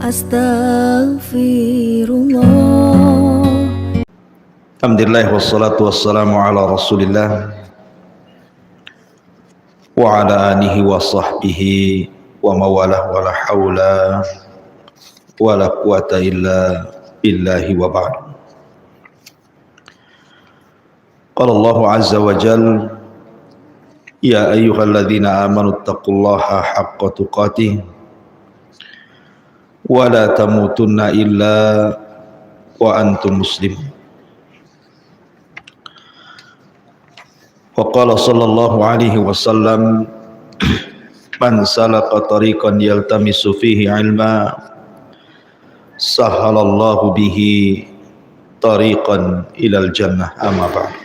Astaghfirullah. Alhamdulillah wassalatu wassalamu ala Rasulillah wa ala alihi wa sahbihi wa mawalah wa la hawla wa la quwata illa billahi wa ba'd. Qala Allah azza wa jal, ya ayyuhalladzina amanu taqullaha haqqa tuqatih wa la tamutunna illa wa antum muslimun. Wa qala sallallahu alaihi wasallam, man salaka tariqan yaltamisu fihi ilma sahhalallahu bihi tariqan ilal jannah. Amma ba'd.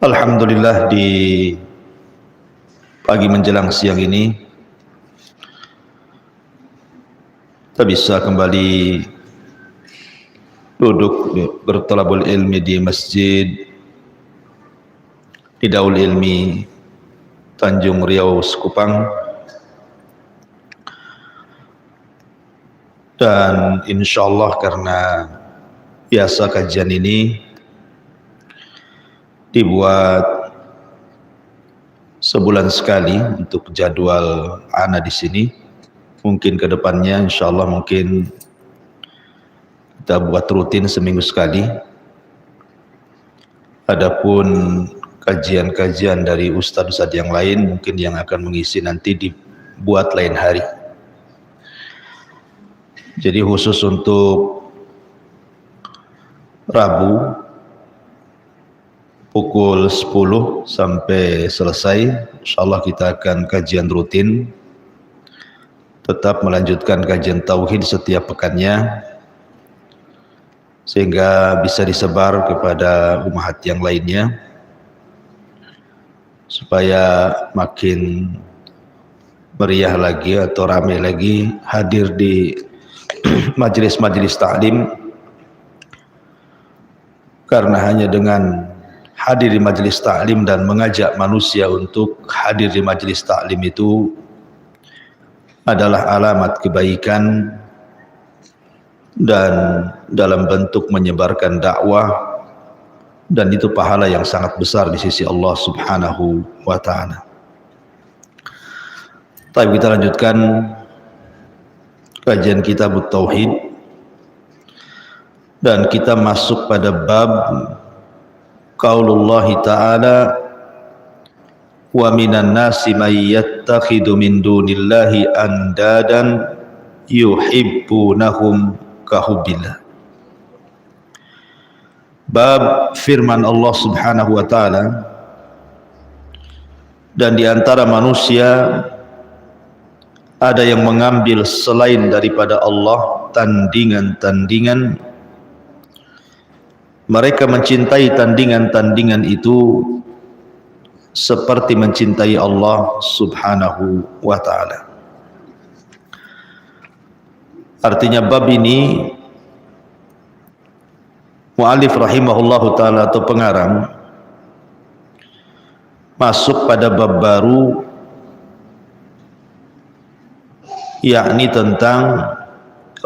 Alhamdulillah, di pagi menjelang siang ini kita bisa kembali duduk bertalabul ilmi di masjid di Daul Ilmi Tanjung Riau Sekupang, dan insyaallah karena biasa kajian ini dibuat sebulan sekali untuk jadwal ana di sini. Mungkin kedepannya insyaallah mungkin kita buat rutin seminggu sekali. Adapun kajian-kajian dari ustadz-ustadz yang lain mungkin yang akan mengisi nanti dibuat lain hari. Jadi khusus untuk Rabu pukul 10 sampai selesai, insyaallah kita akan kajian rutin, tetap melanjutkan kajian tauhid setiap pekannya sehingga bisa disebar kepada umat yang lainnya supaya makin meriah lagi atau ramai lagi hadir di majelis-majelis ta'lim. Karena hanya dengan hadir di majelis ta'lim dan mengajak manusia untuk hadir di majelis ta'lim itu adalah alamat kebaikan dan dalam bentuk menyebarkan dakwah, dan itu pahala yang sangat besar di sisi Allah Subhanahu wa ta'ala. Tapi kita lanjutkan kajian kitab Tauhid, dan kita masuk pada bab qaulullah ta'ala, wa minan nasi may yattakhidhu min dunillahi andadan yuhibbunahum kahubbillah. Bab firman Allah Subhanahu wa ta'ala, dan di antara manusia ada yang mengambil selain daripada Allah tandingan-tandingan. Mereka mencintai tandingan-tandingan itu seperti mencintai Allah Subhanahu wa ta'ala. Artinya bab ini mu'alif rahimahullahu ta'ala atau pengarang masuk pada bab baru, yakni tentang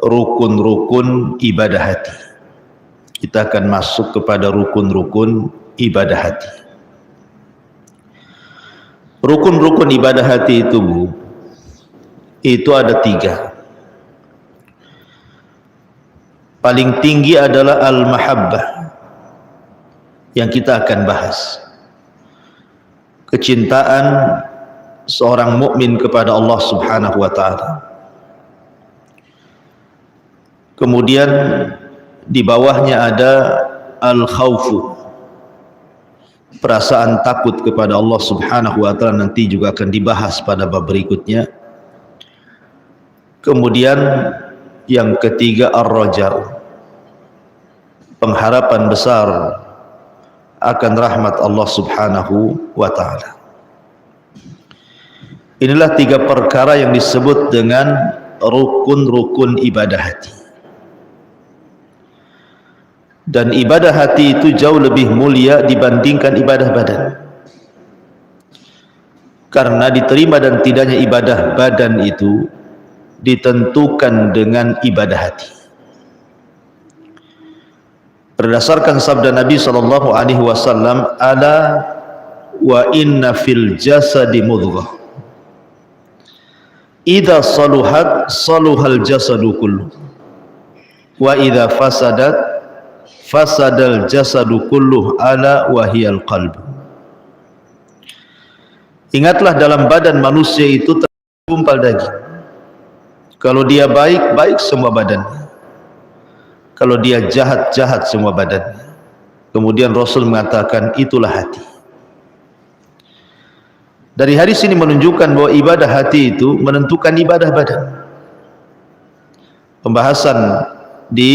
rukun-rukun ibadah hati. Kita akan masuk kepada rukun-rukun ibadah hati. Rukun-rukun ibadah hati itu ada 3. Paling tinggi adalah al-mahabbah yang kita akan bahas. Kecintaan seorang mukmin kepada Allah Subhanahu wa ta'ala. Kemudian di bawahnya ada al-khawfu, perasaan takut kepada Allah Subhanahu wa ta'ala, nanti juga akan dibahas pada bab berikutnya. Kemudian yang ketiga ar-raja'u, pengharapan besar akan rahmat Allah Subhanahu wa ta'ala. Inilah 3 perkara yang disebut dengan rukun-rukun ibadah hati. Dan ibadah hati itu jauh lebih mulia dibandingkan ibadah badan. Karena diterima dan tidaknya ibadah badan itu ditentukan dengan ibadah hati. Berdasarkan sabda Nabi SAW, ala wa inna fil jasadi mudghah, idza saluhat saluhal jasadu kullu, wa idza fasadat fasadal jasadu kulluh, ala wahiyal qalbu. Ingatlah, dalam badan manusia itu tergumpal daging. Kalau dia baik, baik semua badannya. Kalau dia jahat, jahat semua badannya. Kemudian Rasul mengatakan, itulah hati. Dari hadis ini menunjukkan bahwa ibadah hati itu menentukan ibadah badan. Pembahasan di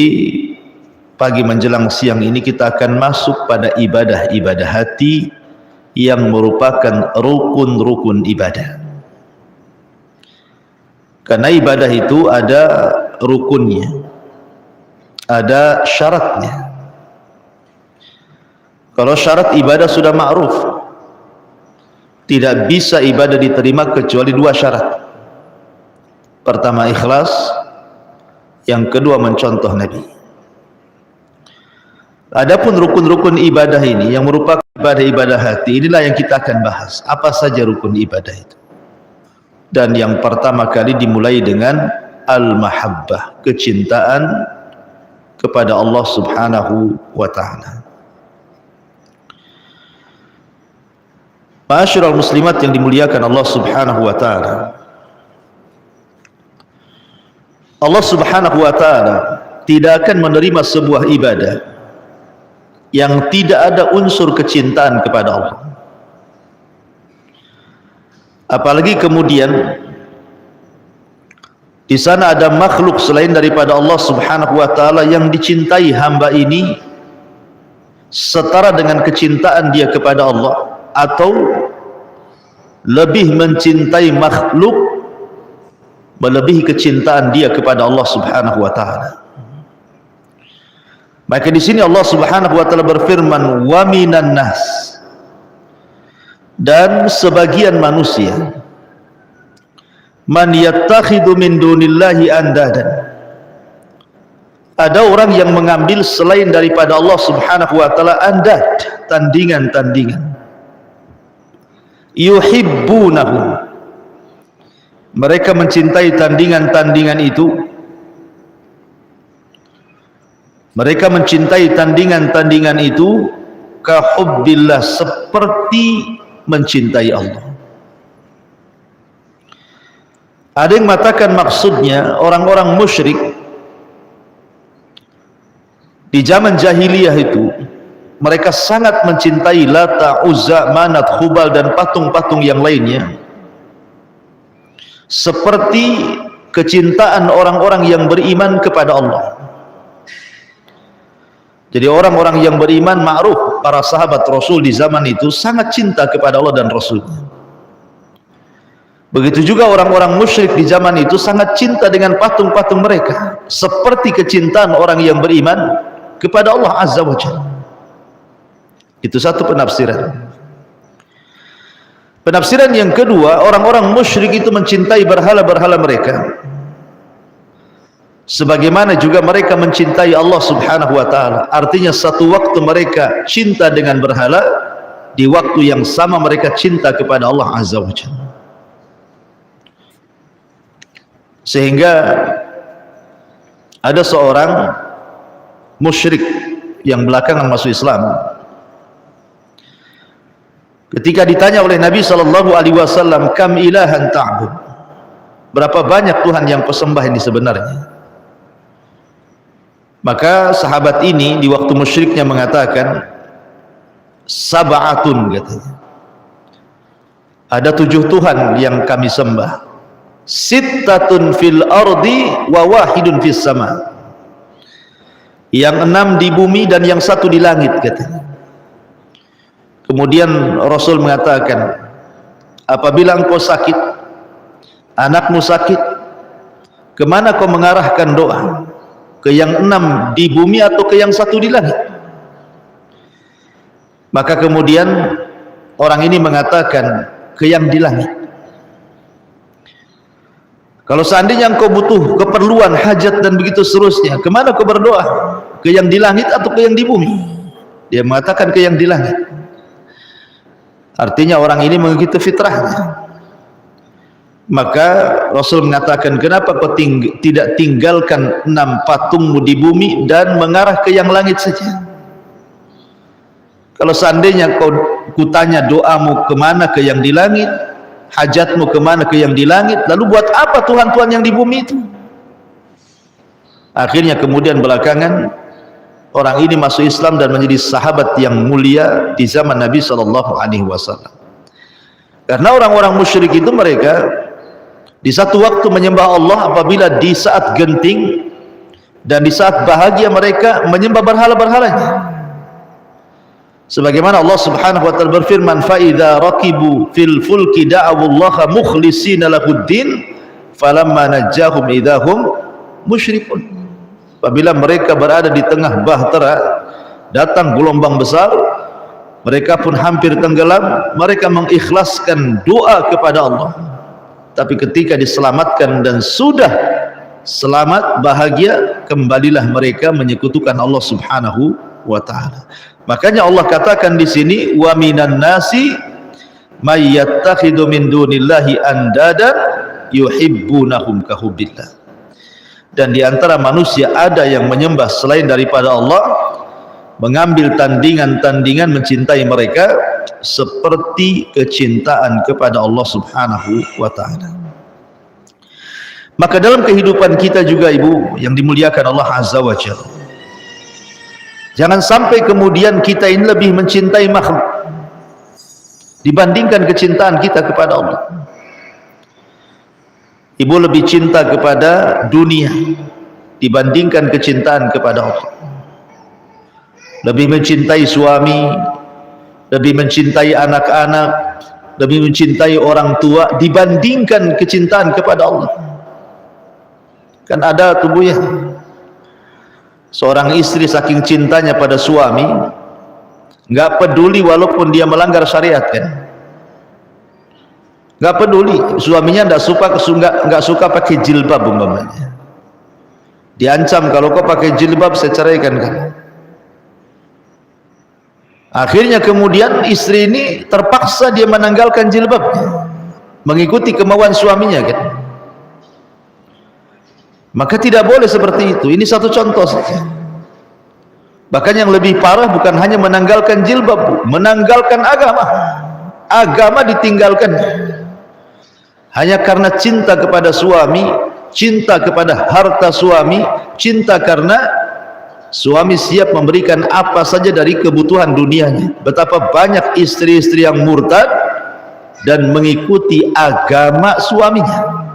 pagi menjelang siang ini kita akan masuk pada ibadah-ibadah hati yang merupakan rukun-rukun ibadah. Karena ibadah itu ada rukunnya, ada syaratnya. Kalau syarat ibadah sudah ma'ruf, tidak bisa ibadah diterima kecuali dua syarat. Pertama ikhlas, yang kedua mencontoh Nabi. Adapun rukun-rukun ibadah ini yang merupakan ibadah-ibadah hati, inilah yang kita akan bahas. Apa saja rukun ibadah itu? Dan yang pertama kali dimulai dengan al-mahabbah, kecintaan kepada Allah Subhanahu wa ta'ala. Ma'asyiral muslimat yang dimuliakan Allah Subhanahu wa ta'ala, Allah Subhanahu wa ta'ala tidak akan menerima sebuah ibadah yang tidak ada unsur kecintaan kepada Allah. Apalagi kemudian di sana ada makhluk selain daripada Allah Subhanahu wa ta'ala yang dicintai hamba ini setara dengan kecintaan dia kepada Allah, atau lebih mencintai makhluk melebihi kecintaan dia kepada Allah Subhanahu wa ta'ala. Maka di sini Allah Subhanahu wa ta'ala berfirman, wa minan nas, dan sebagian manusia, man yattakhidhu min dunillahi andadan, ada orang yang mengambil selain daripada Allah Subhanahu wa ta'ala andad, tandingan-tandingan. Yuhibbunahum, mereka mencintai tandingan-tandingan itu. Mereka mencintai tandingan-tandingan itu kahubbillah, seperti mencintai Allah. Ada yang mengatakan maksudnya orang-orang musyrik di zaman jahiliyah itu, mereka sangat mencintai Lata, Uzza, Manat, Hubal dan patung-patung yang lainnya, seperti kecintaan orang-orang yang beriman kepada Allah. Jadi orang-orang yang beriman, ma'ruf, para sahabat Rasul di zaman itu sangat cinta kepada Allah dan Rasulnya. Begitu juga orang-orang musyrik di zaman itu sangat cinta dengan patung-patung mereka, seperti kecintaan orang yang beriman kepada Allah Azza wa Jalla. Itu satu penafsiran. Penafsiran yang kedua, orang-orang musyrik itu mencintai berhala-berhala mereka, sebagaimana juga mereka mencintai Allah Subhanahu wa ta'ala. Artinya satu waktu mereka cinta dengan berhala, di waktu yang sama mereka cinta kepada Allah Azza wa Jalla. Sehingga ada seorang musyrik yang belakangan masuk Islam, ketika ditanya oleh Nabi SAW, kam ilahan ta'bud, berapa banyak Tuhan yang kau sembah ini sebenarnya? Maka sahabat ini di waktu musyriknya mengatakan, sab'atun, katanya, ada 7 Tuhan yang kami sembah. Sittatun fil ardi wa wahidun fis sama, yang 6 di bumi dan yang 1 di langit, katanya. Kemudian Rasul mengatakan, apabila engkau sakit, anakmu sakit, kemana kau mengarahkan doa? Ke yang 6 di bumi atau ke yang 1 di langit? Maka kemudian orang ini mengatakan, ke yang di langit. Kalau seandainya engkau butuh keperluan, hajat dan begitu seterusnya, kemana kau berdoa? Ke yang di langit atau ke yang di bumi? Dia mengatakan ke yang di langit. Artinya orang ini mengikuti fitrahnya. Maka Rasul mengatakan, kenapa kau tidak tinggalkan 6 patungmu di bumi dan mengarah ke yang langit saja? Kalau seandainya kutanya doamu kemana, ke yang di langit, hajatmu kemana, ke yang di langit, lalu buat apa Tuhan-Tuhan yang di bumi itu? Akhirnya kemudian belakangan orang ini masuk Islam dan menjadi sahabat yang mulia di zaman Nabi SAW. Karena orang-orang musyrik itu mereka di satu waktu menyembah Allah apabila di saat genting, dan di saat bahagia mereka menyembah berhala-berhalanya. Sebagaimana Allah Subhanahu wa taala berfirman, fa idza raqibu fil fulki da'awallaha mukhlishina lahuddin falamma najjahum idahum musyrikun. Apabila mereka berada di tengah bahtera, datang gelombang besar, mereka pun hampir tenggelam, mereka mengikhlaskan doa kepada Allah. Tapi ketika diselamatkan dan sudah selamat bahagia, kembalilah mereka menyekutukan Allah Subhanahu wa taala. Makanya Allah katakan di sini, wa minan nasi may yattakhidhu min dunillahi andadan yuhibbunahum kahubbillah. Dan di antara manusia ada yang menyembah selain daripada Allah, mengambil tandingan-tandingan mencintai mereka seperti kecintaan kepada Allah Subhanahu wa taala. Maka dalam kehidupan kita juga ibu yang dimuliakan Allah Azza wa Jalla, jangan sampai kemudian kita ini lebih mencintai makhluk dibandingkan kecintaan kita kepada Allah. Ibu lebih cinta kepada dunia dibandingkan kecintaan kepada Allah. Lebih mencintai suami, lebih mencintai anak-anak, lebih mencintai orang tua dibandingkan kecintaan kepada Allah. Kan ada tubuhnya seorang istri saking cintanya pada suami, nggak peduli walaupun dia melanggar syariat, kan? Nggak peduli, suaminya nggak suka pakai jilbab umpamanya, diancam kalau kau pakai jilbab saya ceraikan kan. Akhirnya kemudian istri ini terpaksa dia menanggalkan jilbabnya, mengikuti kemauan suaminya, kan? Maka tidak boleh seperti itu. Ini satu contoh saja. Bahkan yang lebih parah bukan hanya menanggalkan jilbab, menanggalkan agama. Agama ditinggalkan hanya karena cinta kepada suami, cinta kepada harta suami, cinta karena suami siap memberikan apa saja dari kebutuhan dunianya. Betapa banyak istri-istri yang murtad dan mengikuti agama suaminya.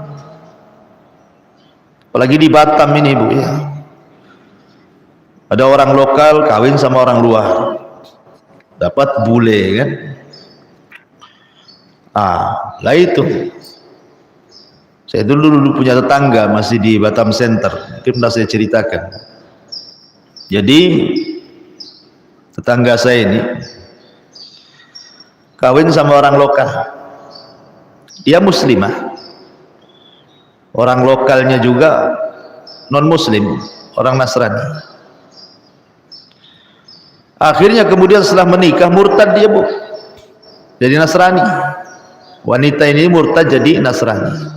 Apalagi di Batam ini ibu ya, ada orang lokal kawin sama orang luar, dapat bule, kan? Lah itu saya dulu punya tetangga masih di Batam Center, mungkin pernah saya ceritakan. Jadi tetangga saya ini kawin sama orang lokal, dia muslimah, orang lokalnya juga non muslim, orang Nasrani. Akhirnya kemudian setelah menikah murtad dia bu, jadi Nasrani. Wanita ini murtad jadi Nasrani.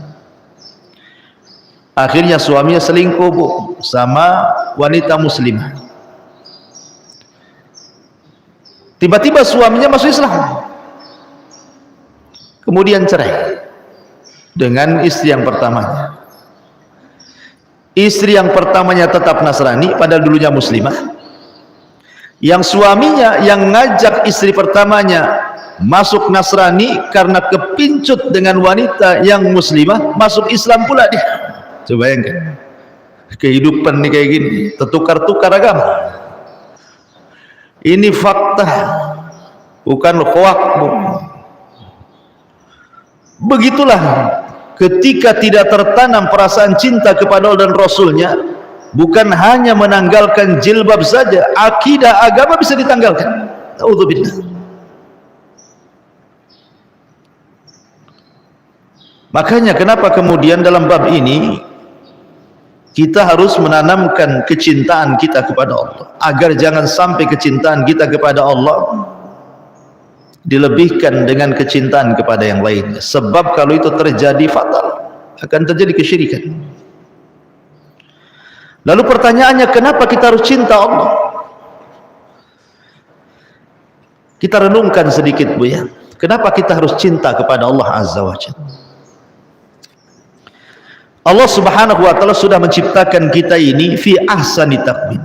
Akhirnya suaminya selingkuh bu sama wanita muslimah. Tiba-tiba suaminya masuk Islam, kemudian cerai dengan istri yang pertamanya. Istri yang pertamanya tetap Nasrani padahal dulunya muslimah. Yang suaminya yang ngajak istri pertamanya masuk Nasrani karena kepincut dengan wanita yang muslimah, masuk Islam pula dia. Coba bayangkan kehidupan nih kayak gini, tertukar-tukar agama. Ini fakta, bukan hoak. Begitulah ketika tidak tertanam perasaan cinta kepada Allah dan Rasulnya, bukan hanya menanggalkan jilbab saja, akidah agama bisa ditanggalkan. Auzubillah. Makanya kenapa kemudian dalam bab ini kita harus menanamkan kecintaan kita kepada Allah, agar jangan sampai kecintaan kita kepada Allah dilebihkan dengan kecintaan kepada yang lain. Sebab kalau itu terjadi fatal, akan terjadi kesyirikan. Lalu pertanyaannya, kenapa kita harus cinta Allah? Kita renungkan sedikit, Bu, ya. Kenapa kita harus cinta kepada Allah Azza wa Jalla? Allah Subhanahu wa taala sudah menciptakan kita ini fi ahsani taqwim,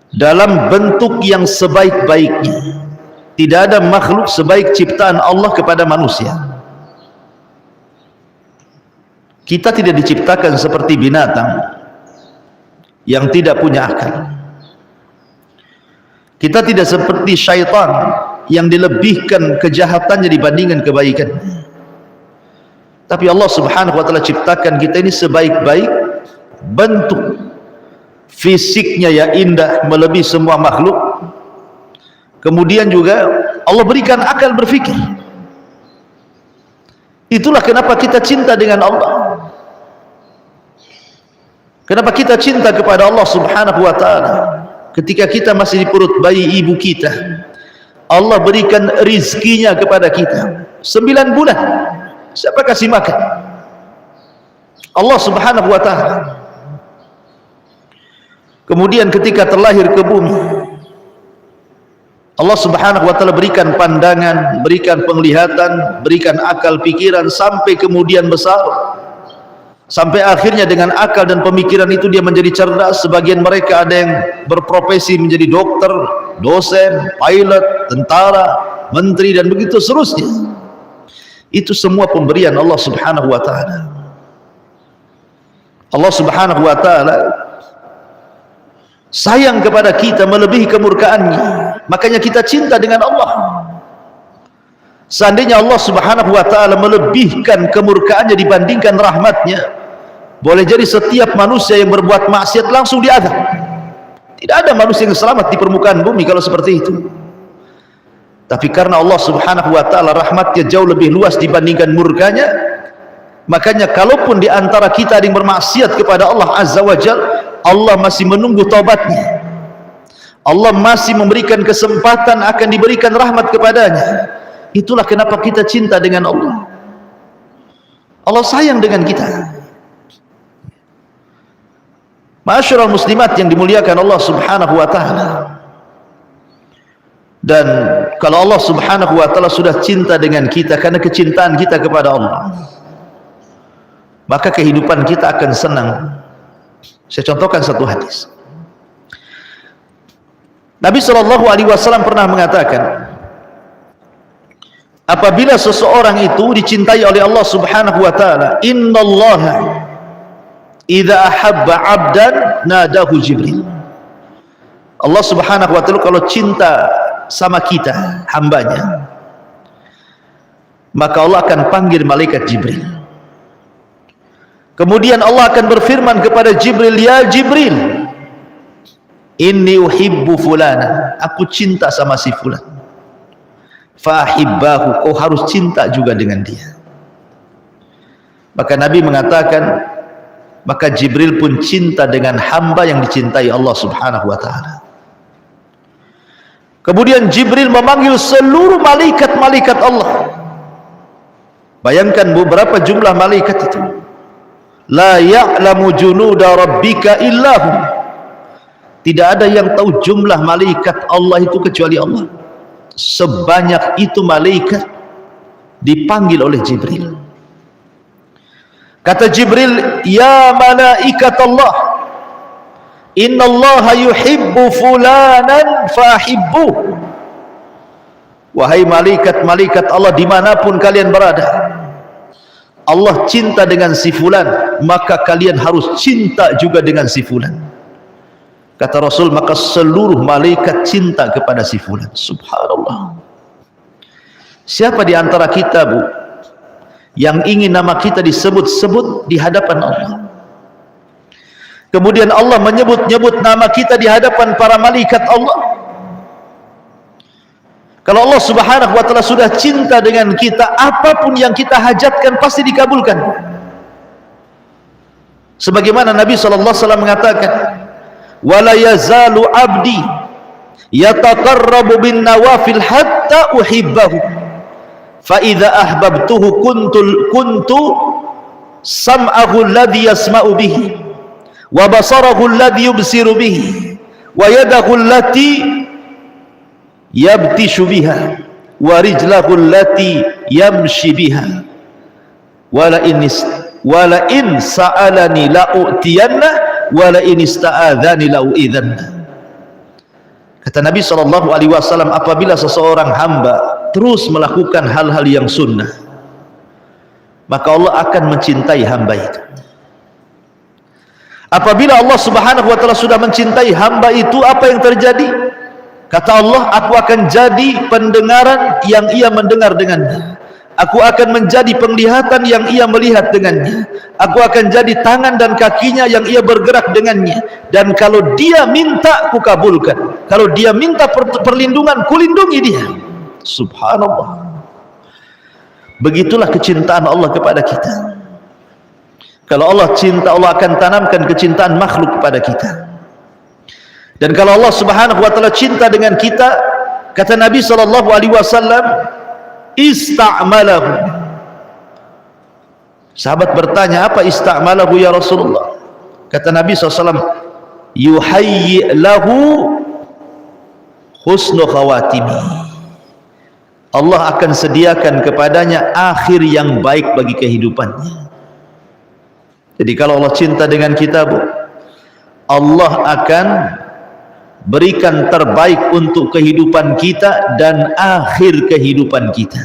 dalam bentuk yang sebaik-baiknya. Tidak ada makhluk sebaik ciptaan Allah kepada manusia. Kita tidak diciptakan seperti binatang yang tidak punya akal. Kita tidak seperti syaitan yang dilebihkan kejahatannya dibandingkan kebaikan. Tapi Allah Subhanahu wa taala ciptakan kita ini sebaik-baik bentuk. Fisiknya yang indah melebihi semua makhluk. Kemudian juga Allah berikan akal berfikir. Itulah kenapa kita cinta dengan Allah. Kenapa kita cinta kepada Allah Subhanahu wa taala? Ketika kita masih di perut bayi ibu kita, Allah berikan rizkinya kepada kita 9 bulan. Siapa kasih makan? Allah Subhanahu wa taala. Kemudian ketika terlahir ke bumi, Allah Subhanahu wa taala berikan pandangan, berikan penglihatan, berikan akal pikiran sampai kemudian besar. Sampai akhirnya dengan akal dan pemikiran itu dia menjadi cerdas. Sebagian mereka ada yang berprofesi menjadi dokter, dosen, pilot, tentara, menteri dan begitu seterusnya. Itu semua pemberian Allah Subhanahu wa taala. Allah Subhanahu wa taala sayang kepada kita melebihi kemurkaannya. Makanya kita cinta dengan Allah. Seandainya Allah Subhanahu wa taala melebihkan kemurkaannya dibandingkan rahmatnya, boleh jadi setiap manusia yang berbuat maksiat langsung diazab. Tidak ada manusia yang selamat di permukaan bumi kalau seperti itu. Tapi karena Allah Subhanahu wa taala rahmatnya jauh lebih luas dibandingkan murkanya, makanya kalaupun di antara kita ada yang bermaksiat kepada Allah Azza wa Jalla, Allah masih menunggu taubatnya. Allah masih memberikan kesempatan, akan diberikan rahmat kepadanya. Itulah kenapa kita cinta dengan Allah. Allah sayang dengan kita. Ma'asyiral muslimat yang dimuliakan Allah Subhanahu wa taala. Dan kalau Allah Subhanahu wa taala sudah cinta dengan kita karena kecintaan kita kepada Allah, maka kehidupan kita akan senang. Saya contohkan satu hadis. Nabi SAW pernah mengatakan, apabila seseorang itu dicintai oleh Allah Subhanahu wa taala, innallaha idza ahabba 'abdan nadahu Jibril. Allah Subhanahu wa taala kalau cinta sama kita, hambanya, maka Allah akan panggil malaikat Jibril. Kemudian Allah akan berfirman kepada Jibril, ya Jibril, inni uhibbu fulana, aku cinta sama si fulan. Fahibbahu, kau harus cinta juga dengan dia. Maka Nabi mengatakan, maka Jibril pun cinta dengan hamba yang dicintai Allah Subhanahu wa taala. Kemudian Jibril memanggil seluruh malaikat-malaikat Allah. Bayangkan berapa jumlah malaikat itu. La ya'lamu junuda rabbika illahu. Tidak ada yang tahu jumlah malaikat Allah itu kecuali Allah. Sebanyak itu malaikat dipanggil oleh Jibril. Kata Jibril, ya malaikat Allah, innallaha yuhibbu fulanan fahibbu. Wahai malaikat-malaikat Allah dimanapun kalian berada, Allah cinta dengan si fulan, maka kalian harus cinta juga dengan si fulan. Kata Rasul, maka seluruh malaikat cinta kepada si fulan. Subhanallah. Siapa di antara kita, Bu, yang ingin nama kita disebut-sebut di hadapan Allah? Kemudian Allah menyebut-nyebut nama kita di hadapan para malaikat Allah. Kalau Allah Subhanahu wa taala sudah cinta dengan kita, apapun yang kita hajatkan pasti dikabulkan. Sebagaimana Nabi sallallahu alaihi wasallam mengatakan, "Wala yazalu 'abdi yataqarrabu bin nawafil hatta uhibbahu. Fa idza ahbabtuhu kuntu sam'ahu alladhi yasma'u bihi, wa basarahu alladhi yubsiru bihi, wa yadahu allati yabtishu biha, wa rijlahu allati yamshi biha, wala in sa'alani la'utiyanna, wala in ista'adhani la'uidhanna." Kata Nabi SAW, apabila seseorang hamba terus melakukan hal-hal yang sunnah, maka Allah akan mencintai hamba itu. Apabila Allah Subhanahu wa taala sudah mencintai hamba itu, apa yang terjadi? Kata Allah, aku akan jadi pendengaran yang ia mendengar dengannya, aku akan menjadi penglihatan yang ia melihat dengannya, aku akan jadi tangan dan kakinya yang ia bergerak dengannya, dan kalau dia minta, ku kabulkan, kalau dia minta perlindungan, ku lindungi dia. Subhanallah. Begitulah kecintaan Allah kepada kita. Kalau Allah cinta, Allah akan tanamkan kecintaan makhluk kepada kita. Dan kalau Allah Subhanahu wa taala cinta dengan kita, kata Nabi SAW, ista'malahu. Sahabat bertanya, apa ista'malahu ya Rasulullah? Kata Nabi SAW, yuhayyi lahu husnu khawatimi. Allah akan sediakan kepadanya akhir yang baik bagi kehidupannya. Jadi kalau Allah cinta dengan kita, Bu, Allah akan berikan terbaik untuk kehidupan kita dan akhir kehidupan kita.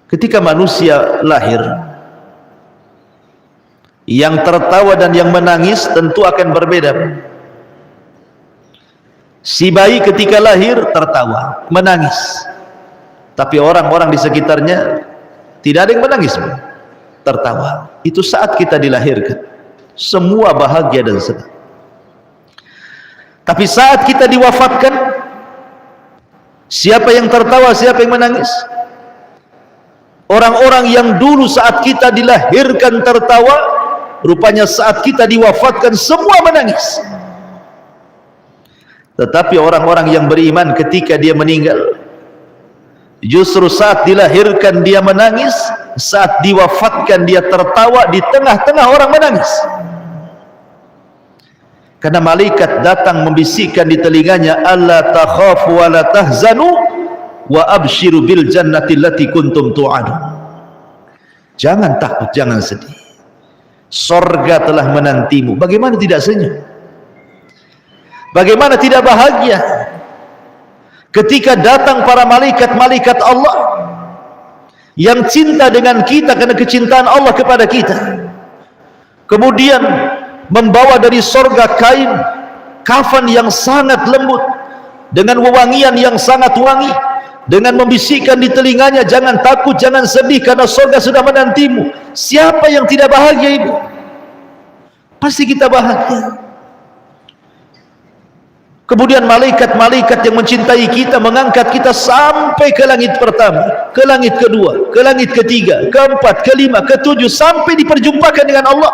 Ketika manusia lahir, yang tertawa dan yang menangis tentu akan berbeda. Si bayi ketika lahir tertawa, menangis, tapi orang-orang di sekitarnya tidak ada yang menangis, tertawa. Itu saat kita dilahirkan, semua bahagia dan senang. Tapi saat kita diwafatkan, siapa yang tertawa, siapa yang menangis? Orang-orang yang dulu saat kita dilahirkan tertawa, rupanya saat kita diwafatkan semua menangis. Tetapi orang-orang yang beriman ketika dia meninggal, justru saat dilahirkan dia menangis, saat diwafatkan dia tertawa, di tengah-tengah orang menangis. Karena malaikat datang membisikkan di telinganya, alla takhafu wa la tahzanu wa abshiru bil jannati allati kuntum tu'adun. Jangan takut, jangan sedih, sorga telah menantimu. Bagaimana tidak senyum? Bagaimana tidak bahagia ketika datang para malaikat-malaikat Allah yang cinta dengan kita karena kecintaan Allah kepada kita, kemudian membawa dari sorga kain kafan yang sangat lembut dengan wewangian yang sangat wangi, dengan membisikkan di telinganya, jangan takut, jangan sedih karena sorga sudah menantimu. Siapa yang tidak bahagia, Ibu? Pasti kita bahagia. Kemudian malaikat-malaikat yang mencintai kita mengangkat kita sampai ke langit pertama, ke langit kedua, ke langit ketiga, keempat, kelima, ketujuh, sampai diperjumpakan dengan Allah.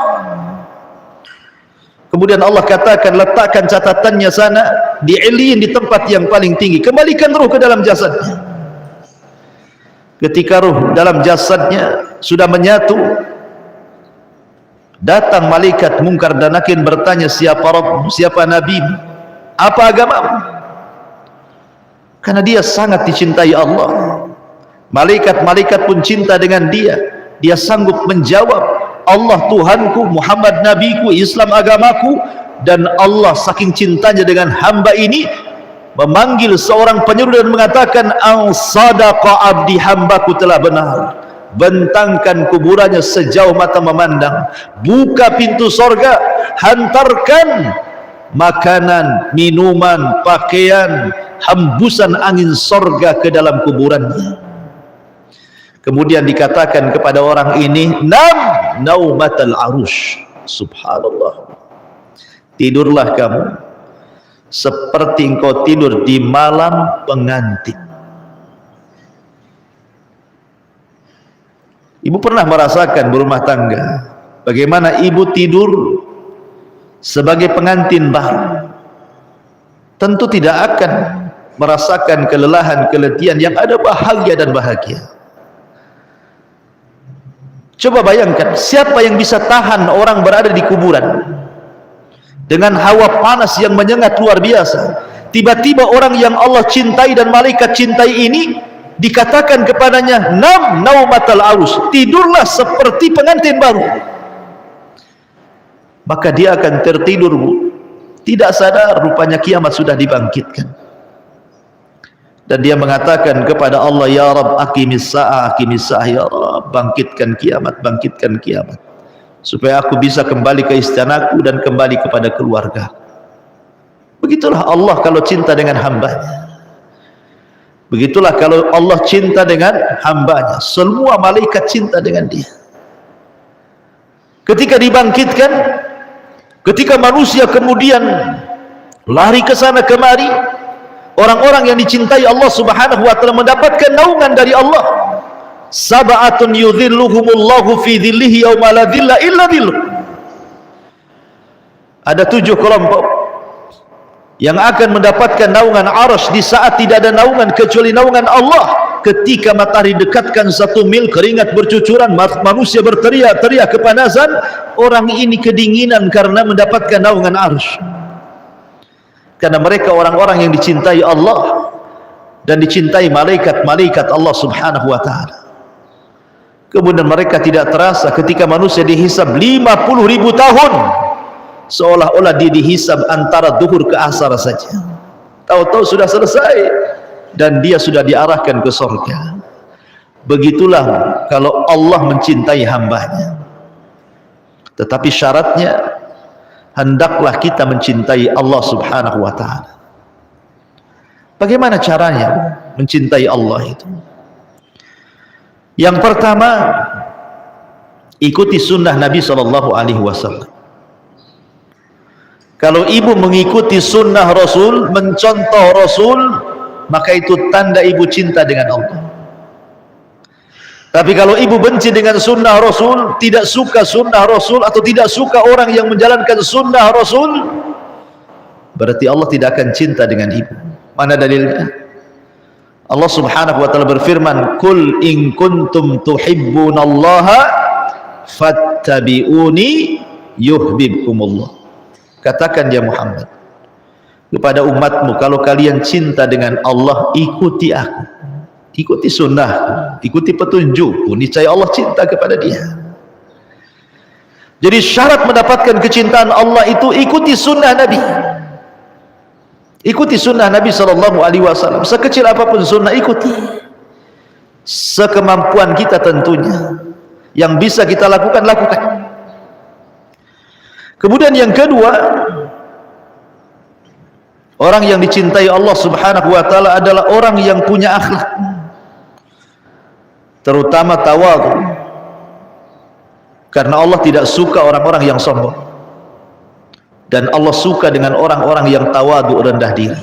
Kemudian Allah katakan, letakkan catatannya sana di Iliyin, di tempat yang paling tinggi. Kembalikan ruh ke dalam jasadnya. Ketika ruh dalam jasadnya sudah menyatu, datang malaikat Munkar dan Nakir bertanya, siapa Rabb, siapa Nabi, apa agamamu? Karena dia sangat dicintai Allah. Malaikat-malaikat pun cinta dengan dia. Dia sanggup menjawab, Allah Tuhanku, Muhammad Nabiku, Islam agamaku. Dan Allah saking cintanya dengan hamba ini memanggil seorang penyeru dan mengatakan, ang sadaqa abdi, hambaku telah benar. Bentangkan kuburannya sejauh mata memandang, buka pintu sorga, hantarkan makanan, minuman, pakaian, hembusan angin sorga ke dalam kuburannya. Kemudian dikatakan kepada orang ini, nam naumatal arush. Subhanallah, tidurlah kamu seperti engkau tidur di malam pengantin. Ibu pernah merasakan berumah tangga bagaimana ibu tidur sebagai pengantin baru? Tentu tidak akan merasakan kelelahan, keletihan, yang ada bahagia dan bahagia. Coba bayangkan, siapa yang bisa tahan orang berada di kuburan dengan hawa panas yang menyengat luar biasa? Tiba-tiba orang yang Allah cintai dan malaikat cintai ini dikatakan kepadanya, nam naumatal arus, tidurlah seperti pengantin baru. Maka dia akan tertidur, Bu. Tidak sadar rupanya kiamat sudah dibangkitkan. Dan dia mengatakan kepada Allah, ya Rabb, aqimis sa'ah, ya Rabb, bangkitkan kiamat, bangkitkan kiamat, supaya aku bisa kembali ke istanaku dan kembali kepada keluarga. Begitulah Allah kalau cinta dengan hambanya. Begitulah kalau Allah cinta dengan hambanya. Semua malaikat cinta dengan dia. Ketika dibangkitkan, ketika manusia kemudian lari ke sana kemari, orang-orang yang dicintai Allah Subhanahu wa taala mendapatkan naungan dari Allah. Sab'atun yudhilluhumullahu fi dhillihi yauma la dhilla illa dhilluh. Ada 7 kelompok yang akan mendapatkan naungan arsy di saat tidak ada naungan kecuali naungan Allah. Ketika matahari dekatkan 1 mil, keringat bercucuran, manusia berteriak-teriak kepanasan, orang ini kedinginan karena mendapatkan naungan arsy. Karena mereka orang-orang yang dicintai Allah dan dicintai malaikat-malaikat Allah Subhanahu wa taala. Kemudian mereka tidak terasa ketika manusia dihisab 50.000 tahun, seolah-olah dia dihisab antara zuhur ke asar saja. Tahu-tahu sudah selesai dan dia sudah diarahkan ke surga. Begitulah kalau Allah mencintai hambanya. Tetapi syaratnya, hendaklah kita mencintai Allah Subhanahu wa taala. Bagaimana caranya mencintai Allah itu? Yang pertama, ikuti sunnah Nabi SAW. Kalau ibu mengikuti sunnah Rasul, mencontoh Rasul, maka itu tanda ibu cinta dengan Allah. Tapi kalau ibu benci dengan sunnah Rasul, tidak suka sunnah Rasul, atau tidak suka orang yang menjalankan sunnah Rasul, berarti Allah tidak akan cinta dengan ibu. Mana dalilnya? Allah Subhanahu wa taala berfirman, "Qul in kuntum tuhibbunallaha fattabi'uni yuhibbukumullah." Katakan ya Muhammad kepada umatmu, kalau kalian cinta dengan Allah, ikuti aku, ikuti sunnah, ikuti petunjukku, niscaya Allah cinta kepada dia. Jadi syarat mendapatkan kecintaan Allah itu ikuti sunnah Nabi. Ikuti sunnah Nabi SAW. Sekecil apapun sunnah, ikuti. Sekemampuan kita tentunya. Yang bisa kita lakukan, lakukan. Kemudian yang kedua, orang yang dicintai Allah Subhanahu wa taala adalah orang yang punya akhlak, terutama tawadhu. Karena Allah tidak suka orang-orang yang sombong, dan Allah suka dengan orang-orang yang tawadhu, rendah diri.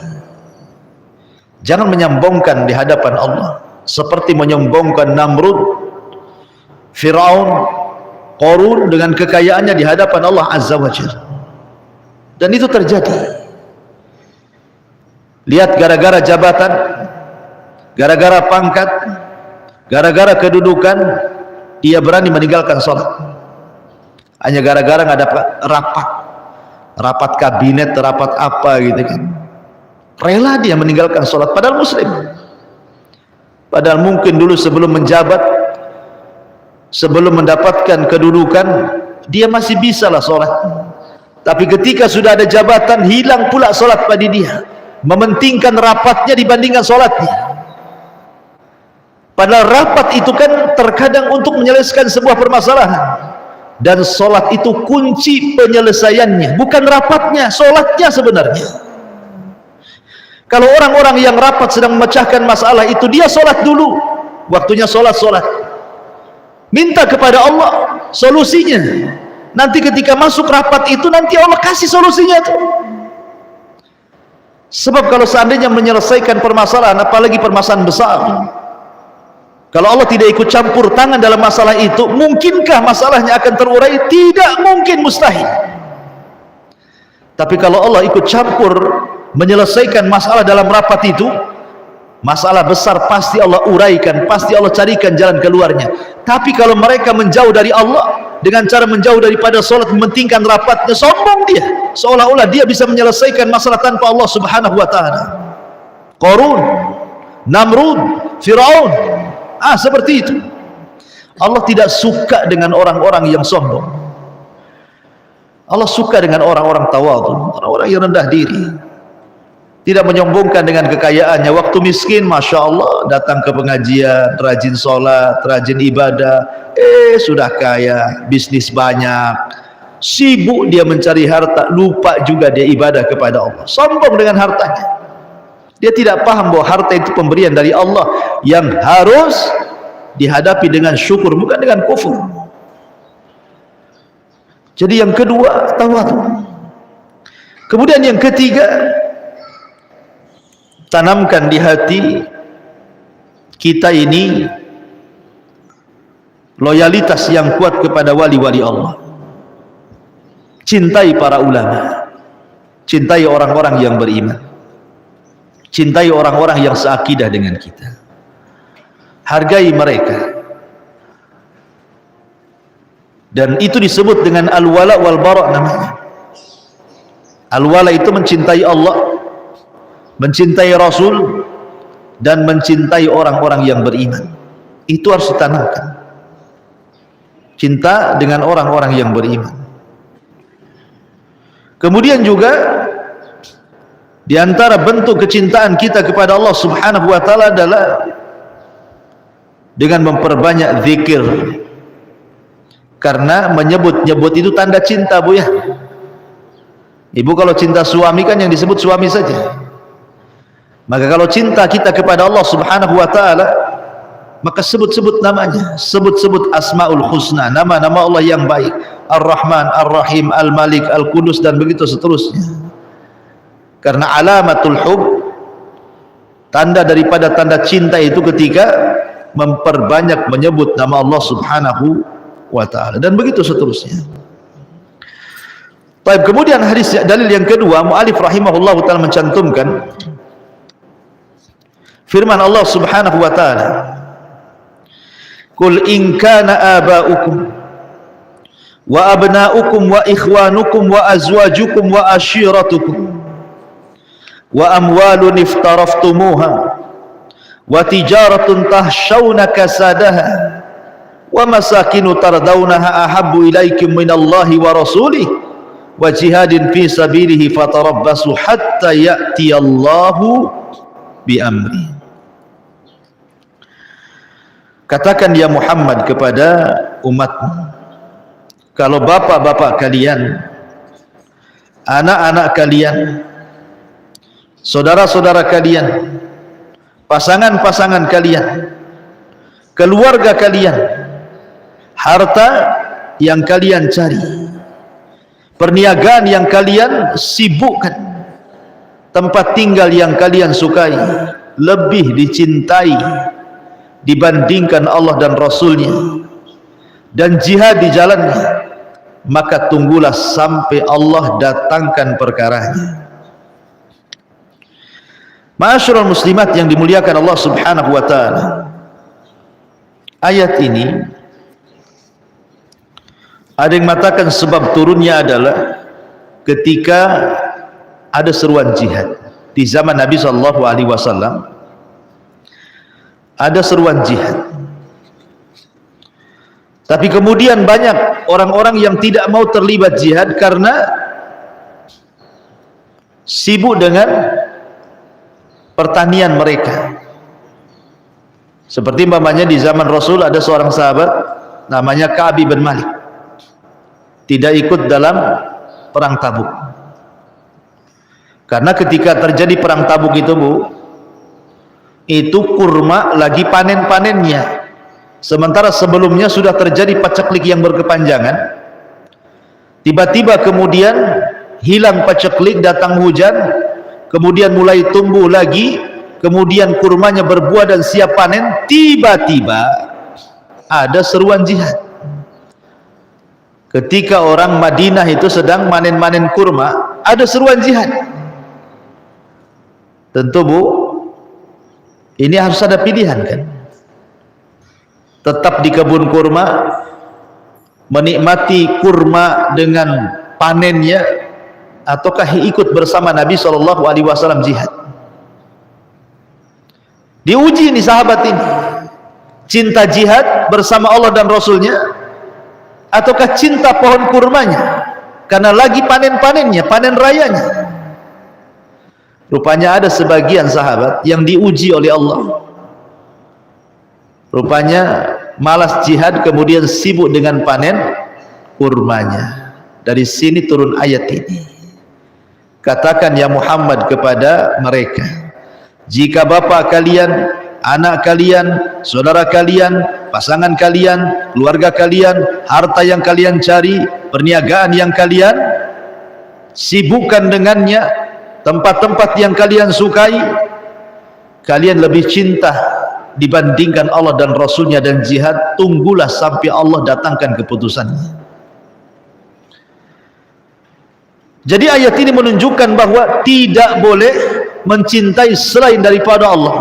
Jangan menyombongkan di hadapan Allah seperti menyombongkan Namrud, Firaun, Qarun dengan kekayaannya di hadapan Allah Azza wa Jalla. Dan itu terjadi. Lihat, gara-gara jabatan, gara-gara pangkat, gara-gara kedudukan, dia berani meninggalkan sholat. Hanya gara-gara nggak dapat rapat kabinet, rapat apa gitu kan. Rela dia meninggalkan sholat, padahal muslim. Padahal mungkin dulu sebelum menjabat, sebelum mendapatkan kedudukan, dia masih bisa lah sholat. Tapi ketika sudah ada jabatan, hilang pula sholat pada dia. Mementingkan rapatnya dibandingkan sholatnya. Padahal rapat itu kan terkadang untuk menyelesaikan sebuah permasalahan. Dan sholat itu kunci penyelesaiannya, bukan rapatnya, sholatnya sebenarnya. Kalau orang-orang yang rapat sedang memecahkan masalah itu, dia sholat dulu. Waktunya sholat. Minta kepada Allah solusinya. Nanti ketika masuk rapat itu, nanti Allah kasih solusinya tuh. Sebab kalau seandainya menyelesaikan permasalahan, apalagi permasalahan besar, kalau Allah tidak ikut campur tangan dalam masalah itu, mungkinkah masalahnya akan terurai? Tidak mungkin, mustahil. Tapi kalau Allah ikut campur menyelesaikan masalah dalam rapat itu, masalah besar pasti Allah uraikan, pasti Allah carikan jalan keluarnya. Tapi kalau mereka menjauh dari Allah dengan cara menjauh daripada solat, mementingkan rapatnya, sombong dia, seolah-olah dia bisa menyelesaikan masalah tanpa Allah subhanahu wa ta'ala. Qarun, Namrud, Fir'aun, seperti itu. Allah tidak suka dengan orang-orang yang sombong. Allah suka dengan orang-orang tawadhu, orang-orang yang rendah diri, tidak menyombongkan dengan kekayaannya. Waktu miskin, Masya Allah, datang ke pengajian, rajin sholat, rajin ibadah, sudah kaya, bisnis banyak, sibuk dia mencari harta, lupa juga dia ibadah kepada Allah, sombong dengan hartanya. Dia tidak paham bahwa harta itu pemberian dari Allah yang harus dihadapi dengan syukur, bukan dengan kufur. Jadi yang kedua, tawadhu. Kemudian yang ketiga, tanamkan di hati kita ini loyalitas yang kuat kepada wali-wali Allah. Cintai para ulama, cintai orang-orang yang beriman, cintai orang-orang yang seakidah dengan kita, hargai mereka. Dan itu disebut dengan al-wala wal bara namanya. Al-wala itu mencintai Allah, mencintai Rasul, dan mencintai orang-orang yang beriman. Itu harus ditanamkan, cinta dengan orang-orang yang beriman. Kemudian juga di antara bentuk kecintaan kita kepada Allah subhanahu wa ta'ala adalah dengan memperbanyak zikir. Karena menyebut-nyebut itu tanda cinta, Bu, ya. Ibu kalau cinta suami kan yang disebut suami saja. Maka kalau cinta kita kepada Allah subhanahu wa ta'ala, maka sebut-sebut namanya, sebut-sebut asma'ul husna, nama-nama Allah yang baik, Ar-Rahman, Ar-Rahim, Al-Malik, Al-Qudus, dan begitu seterusnya. Karena alamatul hub, tanda daripada tanda cinta itu ketika memperbanyak menyebut nama Allah subhanahu wa ta'ala, dan begitu seterusnya. Baik, kemudian hadis dalil yang kedua, mu'alif rahimahullah ta'ala mencantumkan firman Allah subhanahu wa ta'ala, Qul in kana aba'ukum wa abna'ukum wa ikhwanukum wa azwajukum wa ashiratukum wa amwalun iftaraftumuha wa tijaratun tahshawna kasadaha wa masakinu tardawnaha ahabbu ilaikum minallahi wa rasulih wa jihadin fi sabilihi fatarabbasu hatta ya'tiyallahu bi amri. Katakan ya Muhammad kepada umatmu, kalau bapak-bapak kalian, anak-anak kalian, saudara-saudara kalian, pasangan-pasangan kalian, keluarga kalian, harta yang kalian cari, perniagaan yang kalian sibukkan, tempat tinggal yang kalian sukai, lebih dicintai dibandingkan Allah dan Rasulnya, dan jihad di jalannya, maka tunggulah sampai Allah datangkan perkaranya. Ma'asyiral muslimat yang dimuliakan Allah subhanahu wa ta'ala, ayat ini ada yang mengatakan sebab turunnya adalah ketika ada seruan jihad di zaman Nabi SAW. Ada seruan jihad, tapi kemudian banyak orang-orang yang tidak mau terlibat jihad karena sibuk dengan pertanian mereka. Seperti umpamanya di zaman Rasul ada seorang sahabat namanya Ka'ab bin Malik, tidak ikut dalam perang Tabuk. Karena ketika terjadi perang Tabuk itu, Bu, itu kurma lagi panen-panennya, sementara sebelumnya sudah terjadi paceklik yang berkepanjangan. Tiba-tiba kemudian hilang paceklik, datang hujan, kemudian mulai tumbuh lagi, kemudian kurmanya berbuah dan siap panen, tiba-tiba ada seruan jihad. Ketika orang Madinah itu sedang manen-manen kurma, ada seruan jihad. Tentu Bu, ini harus ada pilihan kan? Tetap di kebun kurma, menikmati kurma dengan panennya, ataukah ikut bersama Nabi SAW jihad? Diuji ini sahabat ini, cinta jihad bersama Allah dan Rasulnya, ataukah cinta pohon kurmanya karena lagi panen-panennya, panen rayanya. Rupanya ada sebagian sahabat yang diuji oleh Allah, rupanya malas jihad, kemudian sibuk dengan panen kurmanya. Dari sini turun ayat ini, katakan ya Muhammad kepada mereka, jika bapak kalian, anak kalian, saudara kalian, pasangan kalian, keluarga kalian, harta yang kalian cari, perniagaan yang kalian sibukkan dengannya, tempat-tempat yang kalian sukai, kalian lebih cinta dibandingkan Allah dan Rasulnya dan jihad, tunggulah sampai Allah datangkan keputusannya. Jadi ayat ini menunjukkan bahwa tidak boleh mencintai selain daripada Allah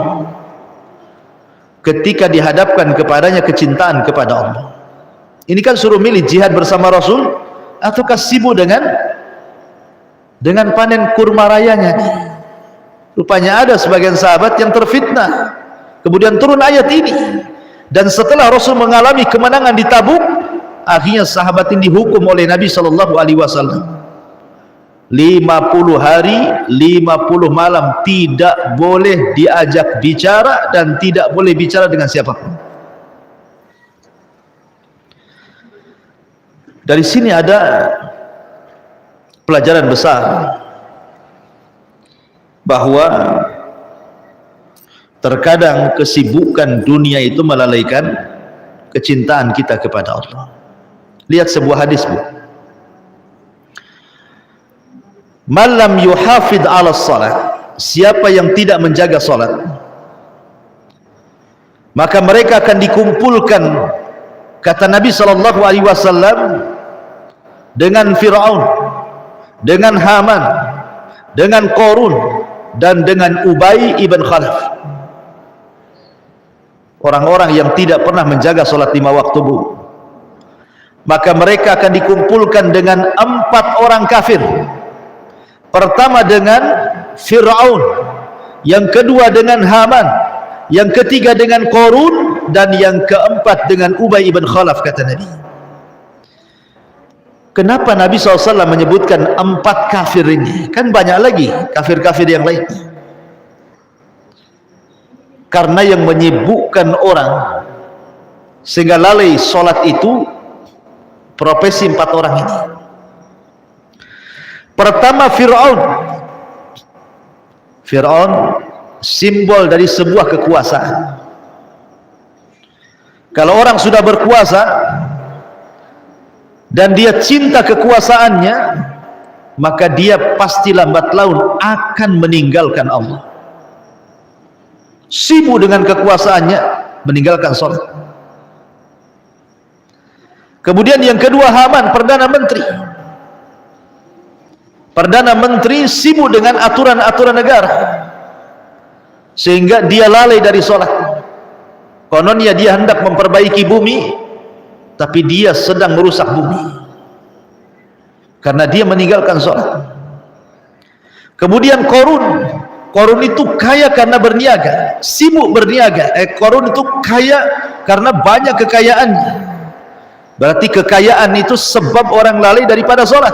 ketika dihadapkan kepadanya kecintaan kepada Allah. Ini kan suruh milih jihad bersama Rasul ataukah sibuk dengan panen kurma rayanya nih. Rupanya ada sebagian sahabat yang terfitnah, kemudian turun ayat ini, dan setelah Rasul mengalami kemenangan di Tabuk, akhirnya sahabat ini dihukum oleh Nabi SAW 50 hari 50 malam tidak boleh diajak bicara dan tidak boleh bicara dengan siapapun. Dari sini ada pelajaran besar bahwa terkadang kesibukan dunia itu melalaikan kecintaan kita kepada Allah. Lihat sebuah hadis Bu, man lam yuhafid ala salat, siapa yang tidak menjaga salat, maka mereka akan dikumpulkan, kata Nabi SAW, dengan Fir'aun, dengan Haman, dengan Qarun, dan dengan Ubay ibn Khalaf. Orang-orang yang tidak pernah menjaga salat 5 waktu Bu. Maka mereka akan dikumpulkan dengan 4 orang kafir. Pertama dengan Fir'aun, yang kedua dengan Haman, yang ketiga dengan Qarun, dan yang keempat dengan Ubay ibn Khalaf, kata Nabi. Kenapa Nabi SAW menyebutkan 4 kafir ini? Kan banyak lagi kafir-kafir yang lain. Karena yang menyibukkan orang sehingga lalai solat itu profesi 4 orang ini. Pertama Fir'aun. Fir'aun simbol dari sebuah kekuasaan. Kalau orang sudah berkuasa dan dia cinta kekuasaannya, maka dia pasti lambat laun akan meninggalkan Allah. Sibuk dengan kekuasaannya, meninggalkan sholat. Kemudian yang kedua Haman, Perdana Menteri. Perdana Menteri sibuk dengan aturan-aturan negara, sehingga dia lalai dari sholat. Kononnya dia hendak memperbaiki bumi, tapi dia sedang merusak bumi karena dia meninggalkan sholat. Kemudian Qarun itu kaya karena berniaga, sibuk berniaga. Qarun itu kaya karena banyak kekayaannya. Berarti kekayaan itu sebab orang lalai daripada sholat.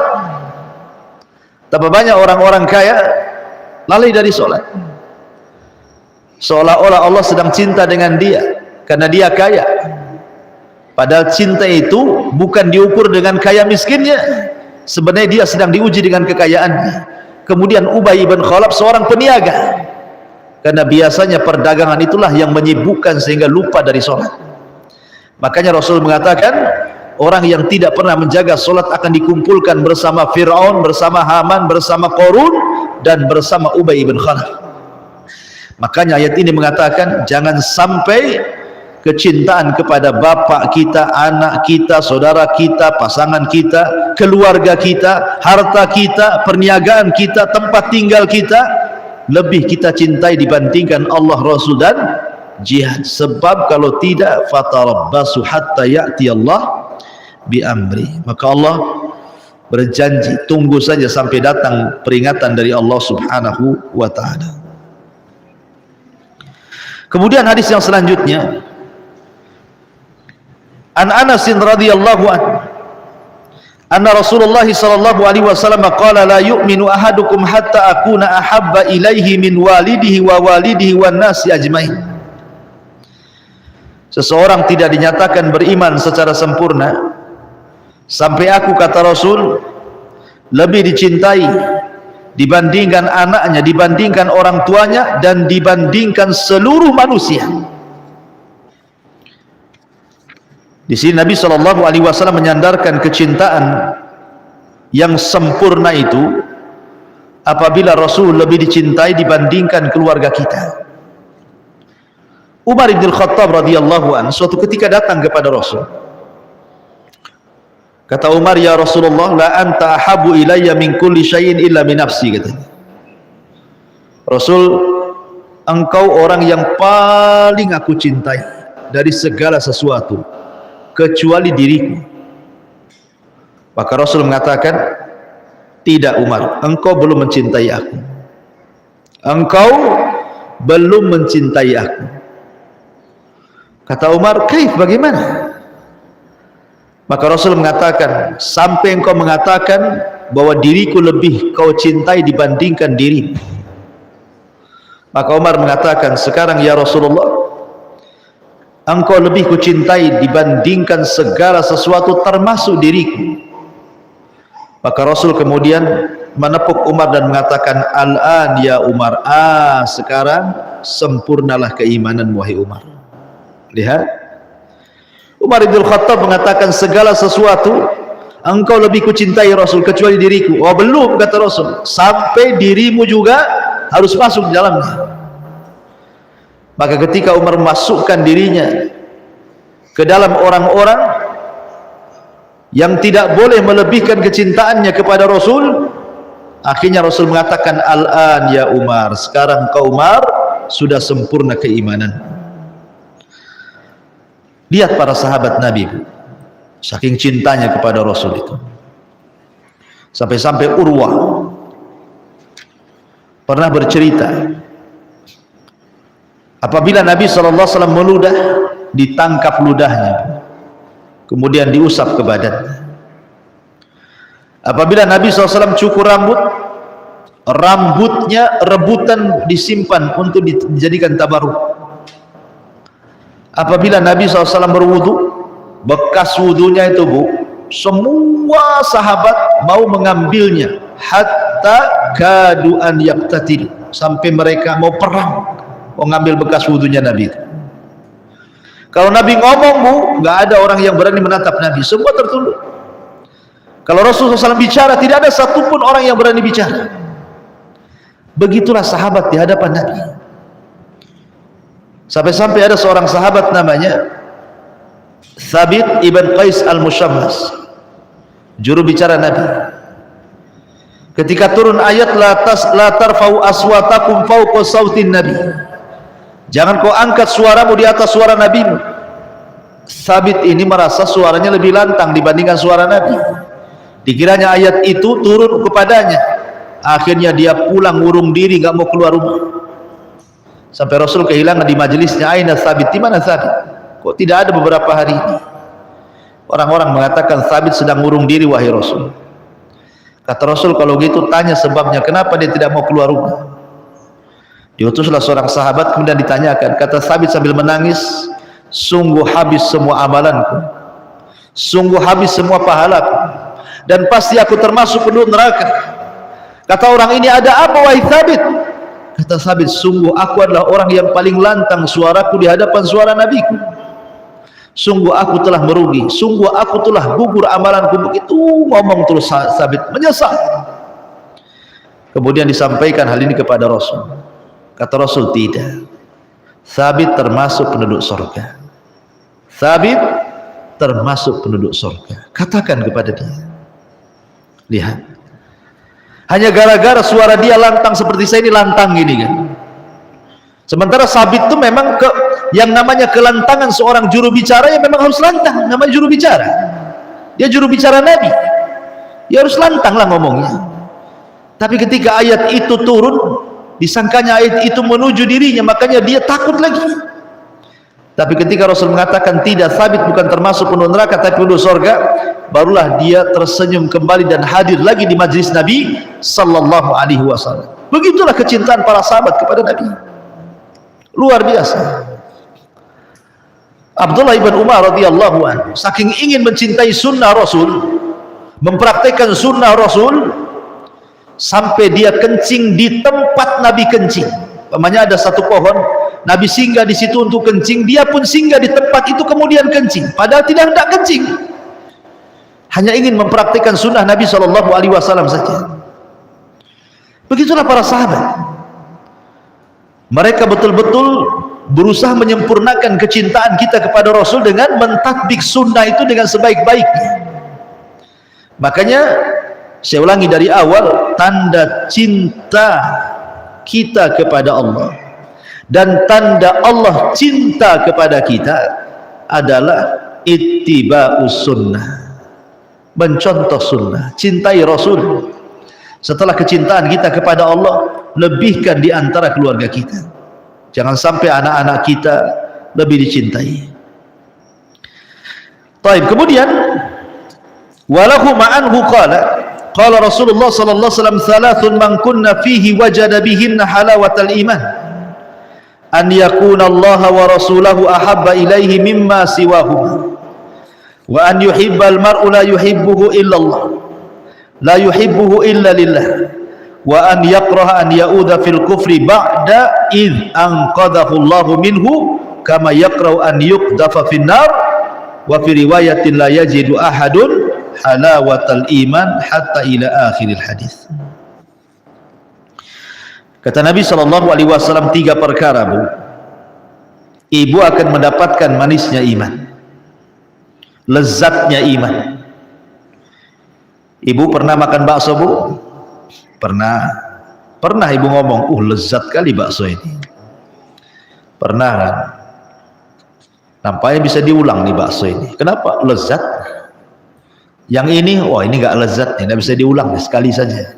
Tapi banyak orang-orang kaya lalai dari sholat, seolah-olah Allah sedang cinta dengan dia karena dia kaya. Padahal cinta itu bukan diukur dengan kaya miskinnya, sebenarnya dia sedang diuji dengan kekayaannya. Kemudian Ubay ibn Khalaf seorang peniaga, karena biasanya perdagangan itulah yang menyibukkan sehingga lupa dari sholat. Makanya Rasul mengatakan, orang yang tidak pernah menjaga sholat akan dikumpulkan bersama Fir'aun, bersama Haman, bersama Qarun, dan bersama Ubay bin Khalaf. Makanya ayat ini mengatakan jangan sampai kecintaan kepada bapak kita, anak kita, saudara kita, pasangan kita, keluarga kita, harta kita, perniagaan kita, tempat tinggal kita lebih kita cintai dibandingkan Allah, Rasul dan jihad. Sebab kalau tidak, fatarabbasu hatta ya'ti Allah bi amri. Maka Allah berjanji, tunggu saja sampai datang peringatan dari Allah Subhanahu wa taala. Kemudian hadis yang selanjutnya, an Anas radhiyallahu anhu anna Rasulullah sallallahu alaihi wasallam qala la yu'minu ahadukum hatta akuna ahabba ilaihi min walidihi wa wan nasi ajmain. Seseorang tidak dinyatakan beriman secara sempurna sampai aku, kata Rasul, lebih dicintai dibandingkan anaknya, dibandingkan orang tuanya, dan dibandingkan seluruh manusia. Di sini Nabi SAW menyandarkan kecintaan yang sempurna itu apabila Rasul lebih dicintai dibandingkan keluarga kita. Umar bin Khattab radhiyallahu anhu suatu ketika datang kepada Rasul. Kata Umar, ya Rasulullah, la anta ahabu ilayya min kulli syai'in illa min nafsi, katanya. Rasul, engkau orang yang paling aku cintai dari segala sesuatu kecuali diriku. Maka Rasul mengatakan, tidak Umar, engkau belum mencintai aku. Engkau belum mencintai aku. Kata Umar, kaif, bagaimana? Maka Rasul mengatakan, sampai engkau mengatakan bahwa diriku lebih kau cintai dibandingkan dirimu. Maka Umar mengatakan, sekarang ya Rasulullah, engkau lebih kucintai dibandingkan segala sesuatu termasuk diriku. Maka Rasul kemudian menepuk Umar dan mengatakan, al-an ya Umar, sekarang sempurnalah keimanan wahai Umar. Lihat, Umar bin Khattab mengatakan segala sesuatu engkau lebih kucintai Rasul kecuali diriku. Oh belum, kata Rasul, sampai dirimu juga harus masuk di dalamnya. Maka ketika Umar memasukkan dirinya ke dalam orang-orang yang tidak boleh melebihkan kecintaannya kepada Rasul, akhirnya Rasul mengatakan, al-an ya Umar, sekarang kau Umar sudah sempurna keimanan. Lihat para sahabat Nabi, saking cintanya kepada Rasul itu, sampai-sampai Urwah pernah bercerita, apabila Nabi SAW meludah, ditangkap ludahnya, kemudian diusap ke badannya. Apabila Nabi SAW cukur rambut, rambutnya rebutan disimpan untuk dijadikan tabaruk. Apabila Nabi SAW berwudu, bekas wudunya itu semua sahabat mau mengambilnya, hatta kadu an yaqtatil, sampai mereka mau perang, mau ngambil bekas wudunya Nabi. Kalau Nabi ngomong nggak ada orang yang berani menatap Nabi, semua tertunduk. Kalau Rasulullah SAW bicara, tidak ada satupun orang yang berani bicara. Begitulah sahabat di hadapan Nabi. Sampai-sampai ada seorang sahabat namanya Thabit ibn Qais al-Mushammas, juru bicara Nabi. Ketika turun ayat la tarfa'u aswatakum fawqa sautin Nabi, jangan kau angkat suaramu di atas suara Nabimu. Thabit ini merasa suaranya lebih lantang dibandingkan suara Nabi. Dikiranya ayat itu turun kepadanya. Akhirnya dia pulang ngurung diri, nggak mau keluar rumah. Sampai Rasul kehilangan di majelisnya, aina Thabit, di mana Thabit? Kok tidak ada beberapa hari ini? Orang-orang mengatakan Thabit sedang ngurung diri wahai Rasul. Kata Rasul, kalau gitu tanya sebabnya, kenapa dia tidak mau keluar rumah? Diutuslah seorang sahabat, kemudian ditanyakan. Kata Thabit sambil menangis, sungguh habis semua amalanku, sungguh habis semua pahalaku, dan pasti aku termasuk penduduk neraka. Kata orang ini, ada apa wahai Thabit? Kata Thabit, sungguh aku adalah orang yang paling lantang suaraku di hadapan suara Nabiku. Sungguh aku telah merugi, sungguh aku telah gugur amalanku. Begitu ngomong terus Thabit, menyesal. Kemudian disampaikan hal ini kepada Rasul. Kata Rasul, tidak. Thabit termasuk penduduk surga. Thabit termasuk penduduk surga. Katakan kepada dia. Lihat. Hanya gara-gara suara dia lantang seperti saya ini, lantang gini kan. Sementara Thabit itu memang yang namanya kelantangan seorang juru bicara yang memang harus lantang, namanya juru bicara. Dia juru bicara Nabi. Dia harus lantang lah ngomongnya. Tapi ketika ayat itu turun, disangkanya ayat itu menuju dirinya, makanya dia takut lagi. Tapi ketika Rasul mengatakan tidak, Thabit bukan termasuk penduduk neraka tapi penduduk surga, barulah dia tersenyum kembali dan hadir lagi di majlis Nabi sallallahu alaihi wasallam. Begitulah kecintaan para sahabat kepada Nabi. Luar biasa. Abdullah ibn Umar radhiyallahu anhu saking ingin mencintai sunnah Rasul, mempraktikkan sunnah Rasul, sampai dia kencing di tempat Nabi kencing. Pamannya ada satu pohon, Nabi singgah di situ untuk kencing, dia pun singgah di tempat itu kemudian kencing, padahal tidak hendak kencing, hanya ingin mempraktikkan sunnah Nabi SAW saja. Begitulah para sahabat, mereka betul-betul berusaha menyempurnakan kecintaan kita kepada Rasul dengan mentatbik sunnah itu dengan sebaik-baiknya. Makanya saya ulangi dari awal, tanda cinta kita kepada Allah dan tanda Allah cinta kepada kita adalah ittiba'us sunnah, mencontoh sunnah, cintai Rasul. Setelah kecintaan kita kepada Allah, lebihkan di antara keluarga kita. Jangan sampai anak-anak kita lebih dicintai. Baik, kemudian walahu ma'anhu qala qala Rasulullah sallallahu alaihi wasallam, thalathun man kunna fihi wajada bihinna halawatal iman, an yakuna Allah wa rasulahu ahabba ilaihi mimma siwahuma, wa an yuhibbal mar'u la yuhibbuhu illa Allah, la yuhibbuhu illa lillah, wa an yakraha an ya'udha fil kufri ba'da id anqadahu Allah minhu kama yakrahu an yuqdafa fin nar, wa fi riwayatin la yajidu ahadun halawatal iman hatta ila akhiril hadis. Kata Nabi SAW, 3 perkara, Bu, ibu akan mendapatkan manisnya iman, lezatnya iman. Ibu pernah makan bakso, Bu? Pernah ibu ngomong, lezat kali bakso ini. Pernah kan? Nampaknya bisa diulang nih bakso ini. Kenapa? Lezat. Yang ini, ini nggak lezat, nggak bisa diulang, sekali saja.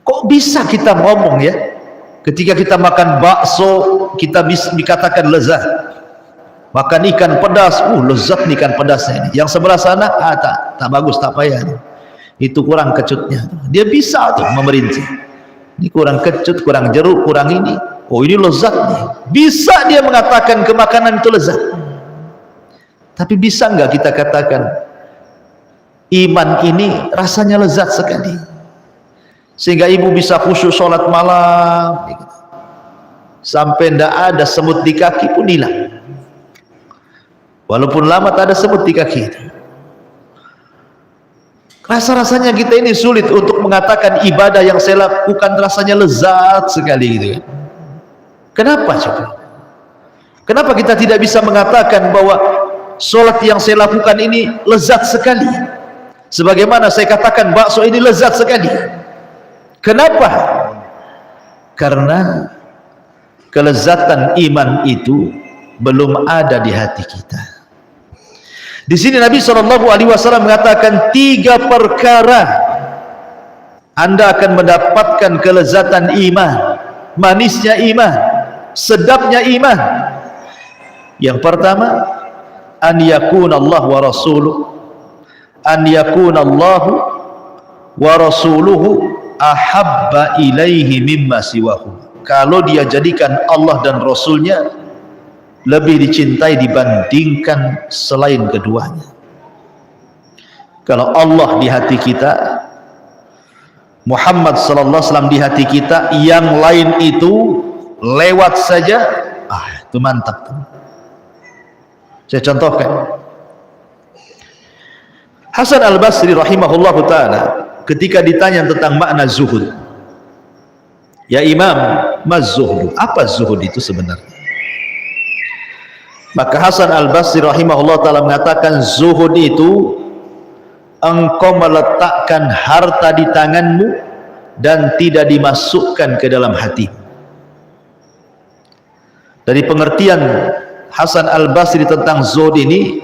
Kok bisa kita ngomong ya? Ketika kita makan bakso, kita bisa dikatakan lezat. Makan ikan pedas, lezat nih ikan pedasnya ini. Yang sebelah sana, tak bagus, tak payah. Itu kurang kecutnya. Dia bisa tuh memerinci. Ini kurang kecut, kurang jeruk, kurang ini. Ini lezat nih. Bisa dia mengatakan ke makanan itu lezat. Tapi bisa nggak kita katakan iman ini rasanya lezat sekali, sehingga ibu bisa khusyuk sholat malam sampai tidak ada semut di kaki pun hilang, walaupun lama tak ada semut di kaki. Rasa-rasanya kita ini sulit untuk mengatakan ibadah yang saya lakukan rasanya lezat sekali gitu kan. Kenapa coba? Kenapa kita tidak bisa mengatakan bahwa sholat yang saya lakukan ini lezat sekali, sebagaimana saya katakan bakso ini lezat sekali? Kenapa? Karena kelezatan iman itu belum ada di hati kita. Di sini Nabi SAW mengatakan 3 perkara Anda akan mendapatkan kelezatan iman, manisnya iman, sedapnya iman. Yang pertama, an yakuna Allah wa rasuluhu, an yakuna Allah wa rasuluhu ahabba ilaihi mimma siwahu. Kalau dia jadikan Allah dan Rasulnya lebih dicintai dibandingkan selain keduanya. Kalau Allah di hati kita, Muhammad sallallahu alaihi wasallam di hati kita, yang lain itu lewat saja, itu mantap. Saya contohkan, Hasan al-Basri rahimahullahu ta'ala ketika ditanya tentang makna zuhud, Ya Imam, maz-zuhud, apa zuhud itu sebenarnya? Maka Hasan Al-Basri rahimahullah ta'ala mengatakan, zuhud itu engkau meletakkan harta di tanganmu dan tidak dimasukkan ke dalam hati. Dari pengertian Hasan Al-Basri tentang zuhud ini,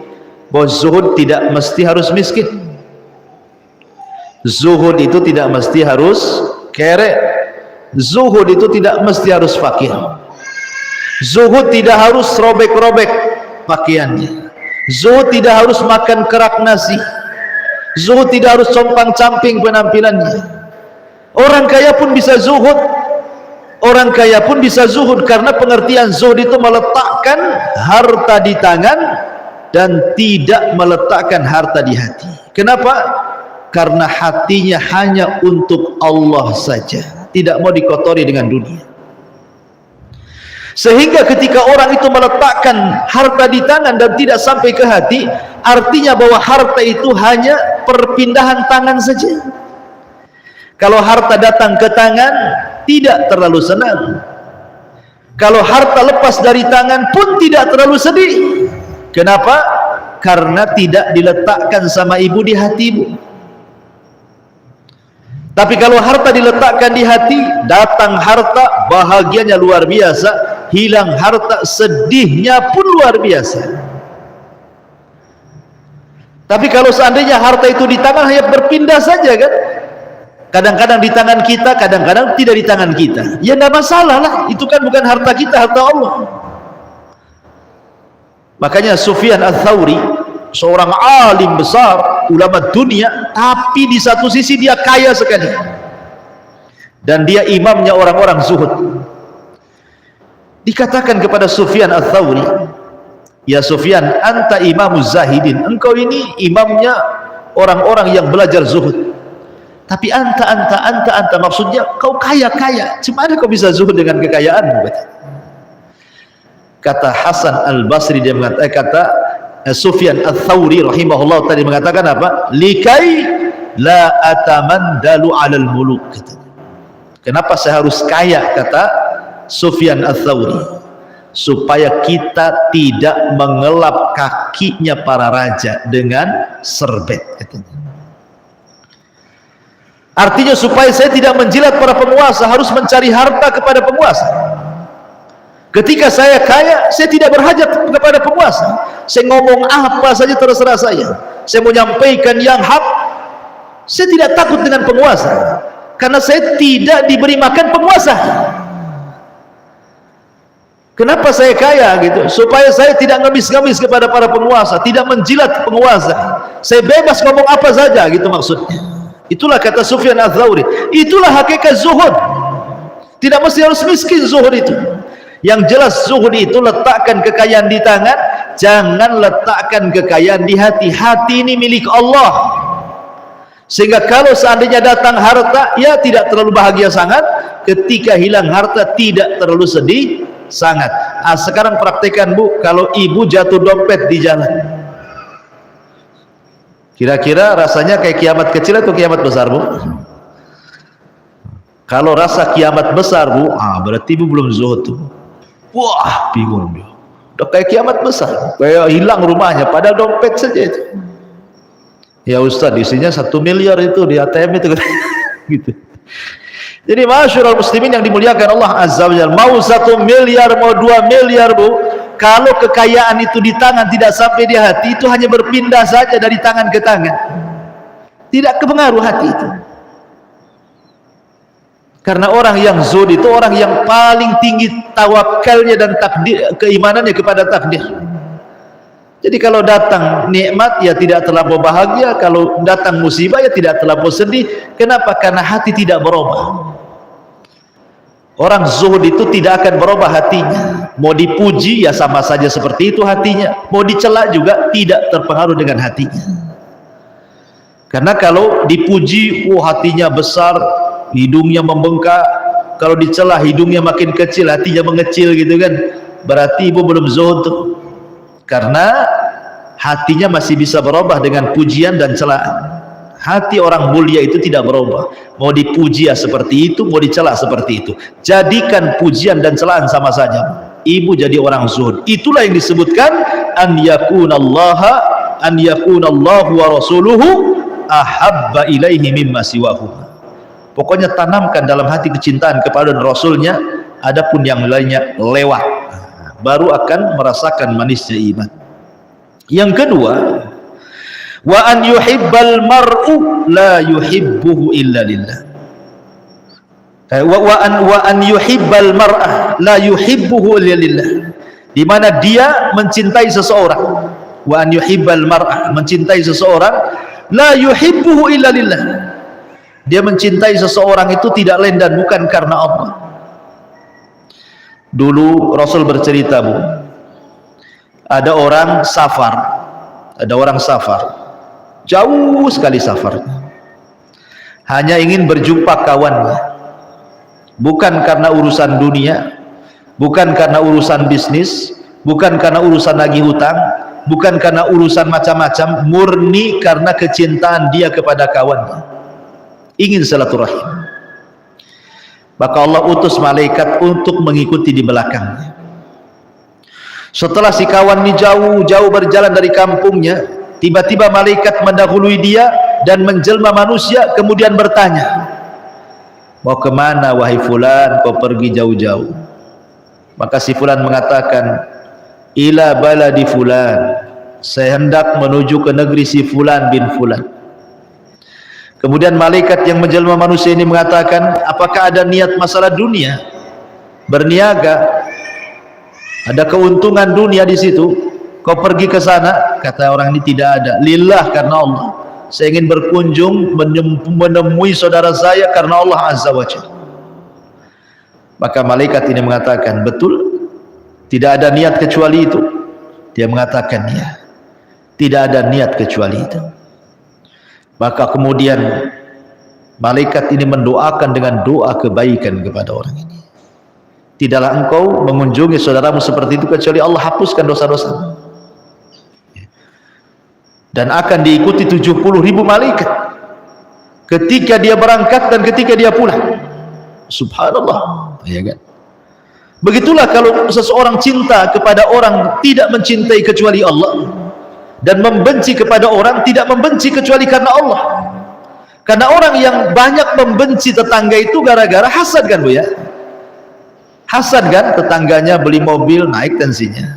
bahwa zuhud tidak mesti harus miskin. Zuhud itu tidak mesti harus kere. Zuhud itu tidak mesti harus fakir. Zuhud tidak harus robek-robek pakaiannya. Zuhud tidak harus makan kerak nasi. Zuhud tidak harus compang-camping penampilannya. Orang kaya pun bisa zuhud. Orang kaya pun bisa zuhud, karena pengertian zuhud itu meletakkan harta di tangan dan tidak meletakkan harta di hati. Kenapa? Karena hatinya hanya untuk Allah saja, tidak mau dikotori dengan dunia. Sehingga ketika orang itu meletakkan harta di tangan dan tidak sampai ke hati, artinya bahwa harta itu hanya perpindahan tangan saja. Kalau harta datang ke tangan, tidak terlalu senang. Kalau harta lepas dari tangan pun tidak terlalu sedih. Kenapa? Karena tidak diletakkan sama ibu di hatimu. Tapi kalau harta diletakkan di hati, datang harta, bahagianya luar biasa. Hilang harta, sedihnya pun luar biasa. Tapi kalau seandainya harta itu di tangan, hanya berpindah saja kan. Kadang-kadang di tangan kita, kadang-kadang tidak di tangan kita. Ya tidak masalah lah, itu kan bukan harta kita, harta Allah. Makanya Sufyan Ats-Tsauri, seorang alim besar, ulama dunia, tapi di satu sisi dia kaya sekali. Dan dia imamnya orang-orang zuhud. Dikatakan kepada Sufyan Ats-Tsauri, ya Sufyan, anta imamuz zahidin, engkau ini imamnya orang-orang yang belajar zuhud. Tapi anta maksudnya kau kaya-kaya, gimana kau bisa zuhud dengan kekayaanmu? Kata Hasan Al-Basri, dia mengatakan, kata Sufyan Ats-Tsauri rahimahullah tadi mengatakan apa? Likai la atamandalu 'alal muluk. Kenapa saya harus kaya? Kata Sufyan Ats-Tsauri, supaya kita tidak mengelap kakinya para raja dengan serbet, katanya. Artinya supaya saya tidak menjilat para penguasa, harus mencari harta kepada penguasa. Ketika saya kaya, saya tidak berhajat kepada penguasa. Saya ngomong apa saja terserah saya. Saya mau nyampaikan yang hak, saya tidak takut dengan penguasa, karena saya tidak diberi makan penguasa. Kenapa saya kaya gitu? Supaya saya tidak ngemis-ngemis kepada para penguasa, tidak menjilat penguasa. Saya bebas ngomong apa saja gitu maksudnya. Itulah kata Sufyan Ats-Tsauri, itulah hakikat zuhud. Tidak mesti harus miskin zuhud itu. Yang jelas zuhud itu letakkan kekayaan di tangan, jangan letakkan kekayaan di hati. Hati ini milik Allah. Sehingga kalau seandainya datang harta, ya tidak terlalu bahagia sangat. Ketika hilang harta, tidak terlalu sedih sangat. Sekarang praktekan Bu, kalau ibu jatuh dompet di jalan, kira-kira rasanya kayak kiamat kecil atau kiamat besar Bu? Kalau rasa kiamat besar Bu, berarti ibu belum zuhud tuh. Wah, bingung dia. Udah kayak kiamat besar, kayak hilang rumahnya, padahal dompet saja itu. Ya Ustaz, isinya 1 miliar itu di ATM itu gitu. Jadi masyarul muslimin yang dimuliakan Allah Azza wa Jalla, mau 1 miliar, mau 2 miliar Bu, kalau kekayaan itu di tangan tidak sampai di hati, itu hanya berpindah saja dari tangan ke tangan, tidak kepengaruh hati itu. Karena orang yang zuhud itu orang yang paling tinggi tawakalnya dan takdir, keimanannya kepada takdir. Jadi kalau datang nikmat ya tidak terlampau bahagia, kalau datang musibah ya tidak terlampau sedih. Kenapa? Karena hati tidak berubah. Orang zuhud itu tidak akan berubah hatinya. Mau dipuji ya sama saja seperti itu hatinya, mau dicela juga tidak terpengaruh dengan hatinya. Karena kalau dipuji, hatinya besar, hidungnya membengkak. Kalau dicela, hidungnya makin kecil, hatinya mengecil gitu kan. Berarti ibu belum zuhud tuh. Karena hatinya masih bisa berubah dengan pujian dan celaan. Hati orang mulia itu tidak berubah. Mau dipuji ya seperti itu, mau dicela seperti itu. Jadikan pujian dan celaan sama saja. Ibu jadi orang zuhud. Itulah yang disebutkan an yakunallahu wa rasuluhu ahabba ilaihi mimma siwahu. Pokoknya tanamkan dalam hati kecintaan kepada Rasulnya, adapun yang lainnya lewat, baru akan merasakan manisnya iman. Yang kedua, wa an yuhibbal mar'u la yuhibbuhu illa lillah. Wa an yuhibbal mar'a la yuhibbuhu illa lillah. Di mana dia mencintai seseorang. Wa an yuhibbal mar'a, mencintai seseorang, la yuhibbuhu illa lillah. Dia mencintai seseorang itu tidak lain dan bukan karena Allah. Dulu Rasul bercerita, Bu, ada orang safar, jauh sekali safarnya, hanya ingin berjumpa kawannya, bukan karena urusan dunia, bukan karena urusan bisnis, bukan karena urusan nagih hutang, bukan karena urusan macam-macam, murni karena kecintaan dia kepada kawannya, ingin silaturahim. Maka Allah utus malaikat untuk mengikuti di belakangnya. Setelah si kawan ini jauh-jauh berjalan dari kampungnya, tiba-tiba malaikat mendahului dia dan menjelma manusia, kemudian bertanya, mau kemana wahai fulan, kau pergi jauh-jauh? Maka si fulan mengatakan, ila baladi fulan, saya hendak menuju ke negeri si fulan bin fulan. Kemudian malaikat yang menjelma manusia ini mengatakan, apakah ada niat masalah dunia, berniaga, ada keuntungan dunia di situ, kau pergi ke sana? Kata orang ini, tidak ada, lillah, karena Allah. Saya ingin berkunjung menemui saudara saya karena Allah Azza wa Jalla. Maka malaikat ini mengatakan, betul, tidak ada niat kecuali itu. Dia mengatakan, ya, tidak ada niat kecuali itu. Maka kemudian malaikat ini mendoakan dengan doa kebaikan kepada orang ini. Tidaklah engkau mengunjungi saudaramu seperti itu kecuali Allah hapuskan dosa-dosamu. Dan akan diikuti 70.000 malaikat ketika dia berangkat dan ketika dia pulang. Subhanallah, ya kan? Begitulah kalau seseorang cinta kepada orang tidak mencintai kecuali Allah, dan membenci kepada orang tidak membenci kecuali karena Allah. Karena orang yang banyak membenci tetangga itu gara-gara hasad, kan Bu ya? Hasad kan, tetangganya beli mobil naik tensinya.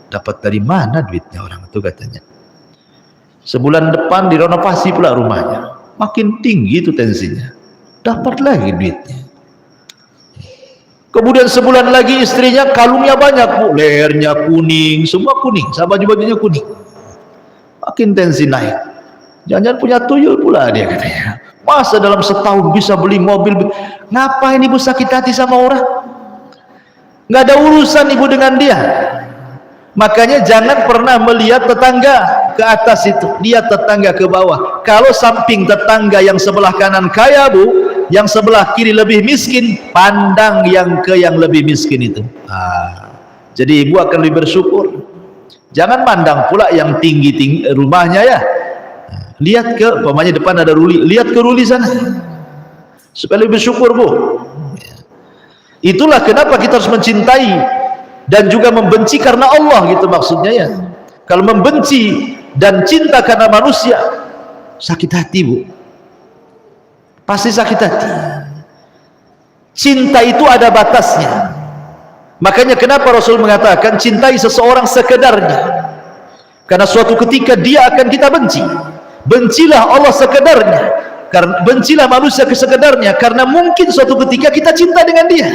Dapat dari mana duitnya orang itu katanya? Sebulan depan direnovasi pula rumahnya, makin tinggi itu tensinya, dapat lagi duitnya. Kemudian sebulan lagi istrinya kalungnya banyak, Bu, lehernya kuning, semua kuning, sama baju-bajunya kuning, makin tensi naik. Jangan-jangan punya tuyul pula dia katanya. Masa dalam setahun bisa beli mobil? Ngapain ibu sakit hati sama orang? Nggak ada urusan ibu dengan dia. Makanya jangan pernah melihat tetangga ke atas itu, lihat tetangga ke bawah. Kalau samping tetangga yang sebelah kanan kaya, Bu, yang sebelah kiri lebih miskin, pandang yang lebih miskin itu. Jadi ibu akan lebih bersyukur. Jangan pandang pula yang tinggi-tinggi rumahnya ya. Lihat ke, umpamanya depan ada ruli, lihat ke ruli sana, supaya lebih bersyukur, Bu. Itulah kenapa kita harus mencintai dan juga membenci karena Allah, gitu maksudnya ya. Kalau membenci dan cinta karena manusia, sakit hati, Bu. Pasti sakit hati. Cinta itu ada batasnya. Makanya kenapa Rasul mengatakan cintai seseorang sekedarnya, karena suatu ketika dia akan kita benci. Bencilah Allah sekedarnya, karena bencilah manusia sekedarnya, karena mungkin suatu ketika kita cinta dengan dia.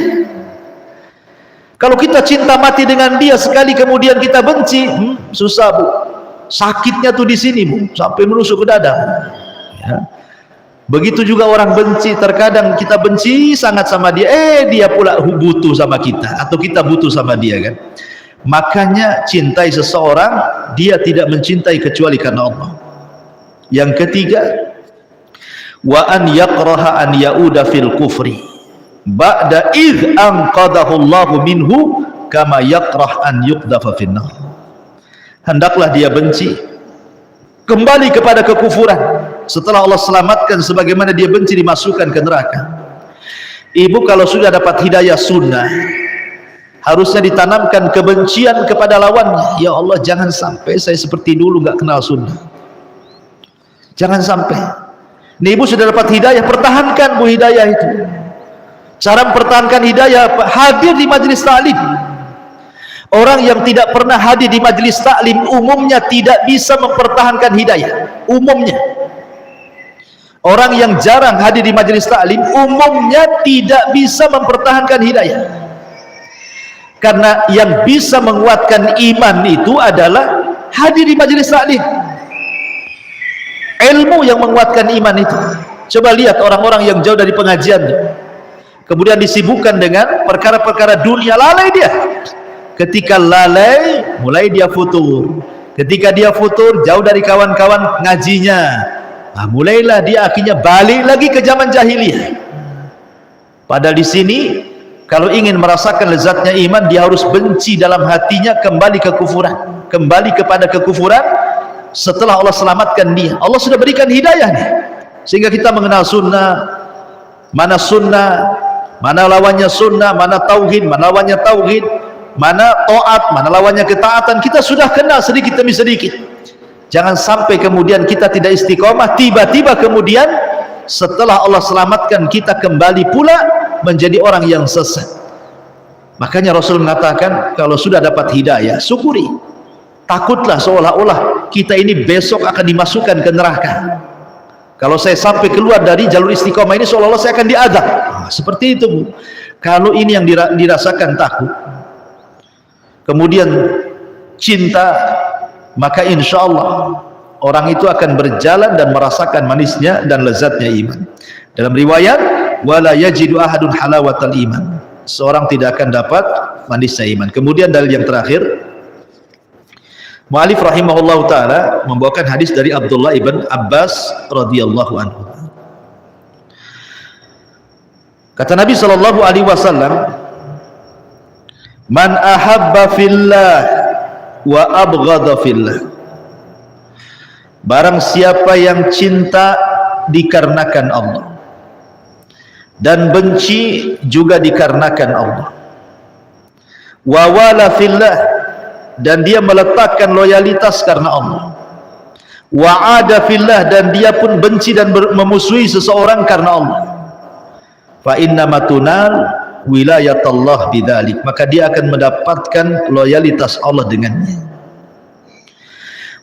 Kalau kita cinta mati dengan dia sekali kemudian kita benci, susah, Bu. Sakitnya tuh di sini, Bu, sampai menusuk ke dada. Ya. Begitu juga orang benci, terkadang kita benci sangat sama dia, dia pula butuh sama kita, atau kita butuh sama dia, kan? Makanya cintai seseorang, dia tidak mencintai kecuali karena Allah. Yang ketiga, wa an yakraha an yauda fil kufri ba'da idh anqadahu Allahu minhu kama yakrah an yuqdafa finnar. Hendaklah dia benci kembali kepada kekufuran setelah Allah selamatkan, sebagaimana dia benci dimasukkan ke neraka. Ibu kalau sudah dapat hidayah sunnah, harusnya ditanamkan kebencian kepada lawannya. Ya Allah, jangan sampai saya seperti dulu nggak kenal sunnah, jangan sampai. Ini ibu sudah dapat hidayah, pertahankan bu hidayah itu. Cara mempertahankan hidayah, hadir di majelis taklim. Orang yang tidak pernah hadir di majelis taklim umumnya tidak bisa mempertahankan hidayah. Umumnya orang yang jarang hadir di majelis taklim umumnya tidak bisa mempertahankan hidayah. Karena yang bisa menguatkan iman itu adalah hadir di majelis taklim. Ilmu yang menguatkan iman itu. Coba lihat orang-orang yang jauh dari pengajian, kemudian disibukkan dengan perkara-perkara dunia, lalai dia. Ketika lalai, mulai dia futur. Ketika dia futur, jauh dari kawan-kawan ngajinya, nah, mulailah dia akhirnya balik lagi ke zaman jahiliyah. Padahal di sini, kalau ingin merasakan lezatnya iman, dia harus benci dalam hatinya kembali ke kufuran, kembali kepada kekufuran setelah Allah selamatkan dia. Allah sudah berikan hidayah nih, sehingga kita mengenal sunnah, mana lawannya sunnah, mana tauhid, mana lawannya tauhid, mana taat, mana lawannya ketaatan. Kita sudah kenal sedikit demi sedikit. Jangan sampai kemudian kita tidak istiqomah, tiba-tiba kemudian setelah Allah selamatkan kita kembali pula menjadi orang yang sesat. Makanya Rasul mengatakan, kalau sudah dapat hidayah, syukuri. Takutlah seolah-olah kita ini besok akan dimasukkan ke neraka. Kalau saya sampai keluar dari jalur istiqomah ini, seolah-olah saya akan diazab. Nah, seperti itu bu. Kalau ini yang dirasakan takut, kemudian cinta, maka insya Allah orang itu akan berjalan dan merasakan manisnya dan lezatnya iman. Dalam riwayat, wala yajidu ahadun halawatal iman, seorang tidak akan dapat manisnya iman. Kemudian dalil yang terakhir, mu'alif rahimahullah ta'ala membawakan hadis dari Abdullah ibn Abbas radhiyallahu anhu. Kata Nabi sallallahu alaihi wasallam, man ahabba fillah wa abghadha fillah, barang siapa yang cinta dikarenakan Allah dan benci juga dikarenakan Allah, wa wala fillah, dan dia meletakkan loyalitas karena Allah, wa ada fillah, dan dia pun benci dan memusuhi seseorang karena Allah, fa innama tunal wilayatullah bidzalik, maka dia akan mendapatkan loyalitas Allah dengannya.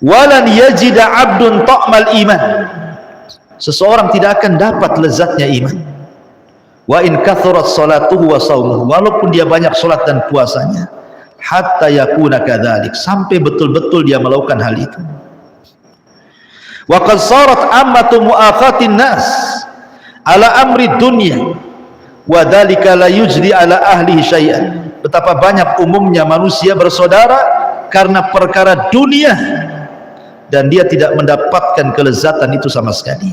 Walan yajida 'abdun ta'mal iman, seseorang tidak akan dapat lezatnya iman. Wa in kathurat salatuhu wa shaumuhu, walaupun dia banyak salat dan puasanya, hatta yakuna kadzalik, sampai betul-betul dia melakukan hal itu. Wa qad sarat ammatu mu'aqatin nas ala amri dunya wa dzalika la yujri ala ahlihi syai'an, betapa banyak umumnya manusia bersaudara karena perkara dunia dan dia tidak mendapatkan kelezatan itu sama sekali.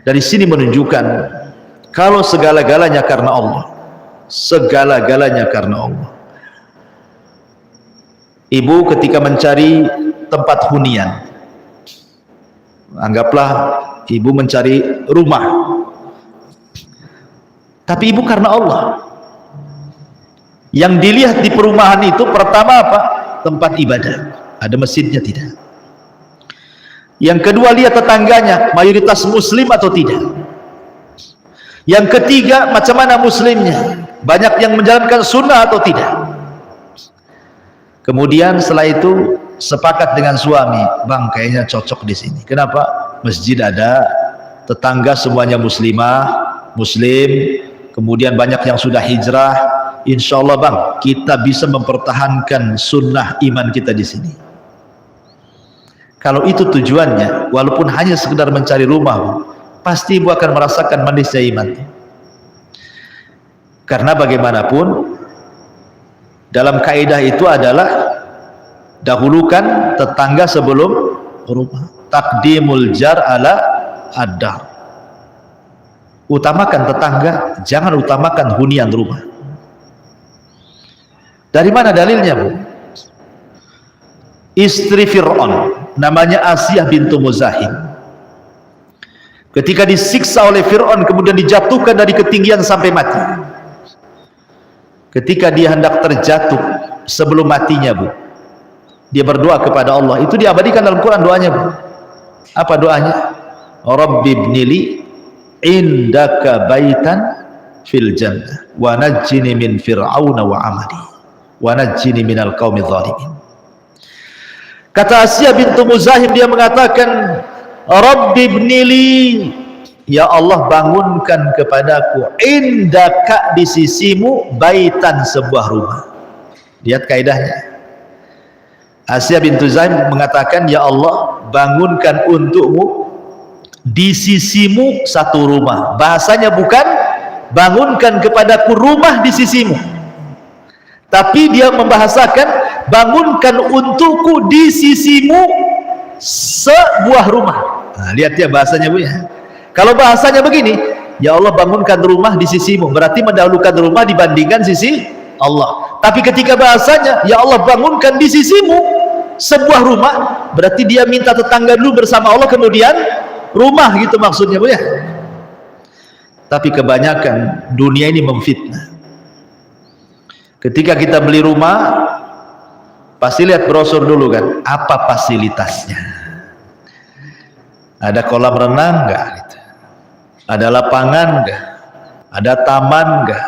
Dari sini menunjukkan kalau segala-galanya karena Allah, segala-galanya karena Allah. Ibu ketika mencari tempat hunian, anggaplah ibu mencari rumah, tapi ibu karena Allah. Yang dilihat di perumahan itu pertama apa? Tempat ibadah, ada masjidnya tidak. Yang kedua, lihat tetangganya, mayoritas muslim atau tidak. Yang ketiga, macam mana muslimnya, banyak yang menjalankan sunnah atau tidak. Kemudian setelah itu sepakat dengan suami, bang kayaknya cocok di sini. Kenapa? Masjid ada, tetangga semuanya muslimah, muslim, kemudian banyak yang sudah hijrah. Insya Allah bang, kita bisa mempertahankan sunnah iman kita di sini. Kalau itu tujuannya, walaupun hanya sekedar mencari rumah, pasti ibu akan merasakan manisnya iman. Karena bagaimanapun dalam kaidah itu adalah dahulukan tetangga sebelum rumah. Taqdimul jar ala ad-dar. Utamakan tetangga, jangan utamakan hunian rumah. Dari mana dalilnya bu? Istri Fir'aun namanya Asiyah bintu Muzahim. Ketika disiksa oleh Fir'aun, kemudian dijatuhkan dari ketinggian sampai mati. Ketika dia hendak terjatuh, sebelum matinya, Bu, dia berdoa kepada Allah. Itu diabadikan dalam Quran doanya, Bu. Apa doanya? Rabbi ibnili indaka baitan fil jannah wa najjini min fir'auna wa amali wa najjini minal qaumi dhalimin. Kata Asiyah bintu Muzahim, dia mengatakan, Rabbi ibnili, ya Allah bangunkan kepadaku, indaka, di sisimu, baitan, sebuah rumah. Lihat kaidahnya. Asiyah bintu Muzahim mengatakan, ya Allah bangunkan untukmu di sisimu satu rumah. Bahasanya bukan bangunkan kepadaku rumah di sisimu, tapi dia membahasakan bangunkan untukku di sisimu sebuah rumah. Nah, lihat ya bahasanya, Bu, ya. Kalau bahasanya begini, ya Allah bangunkan rumah di sisimu, berarti mendahulukan rumah dibandingkan sisi Allah. Tapi ketika bahasanya, ya Allah bangunkan di sisimu sebuah rumah, berarti dia minta tetangga dulu bersama Allah, kemudian rumah, gitu maksudnya, Bu, ya. Tapi kebanyakan dunia ini memfitnah. Ketika kita beli rumah, pasti lihat brosur dulu kan, apa fasilitasnya. Ada kolam renang enggak? Gitu. Ada lapangan enggak? Ada taman enggak?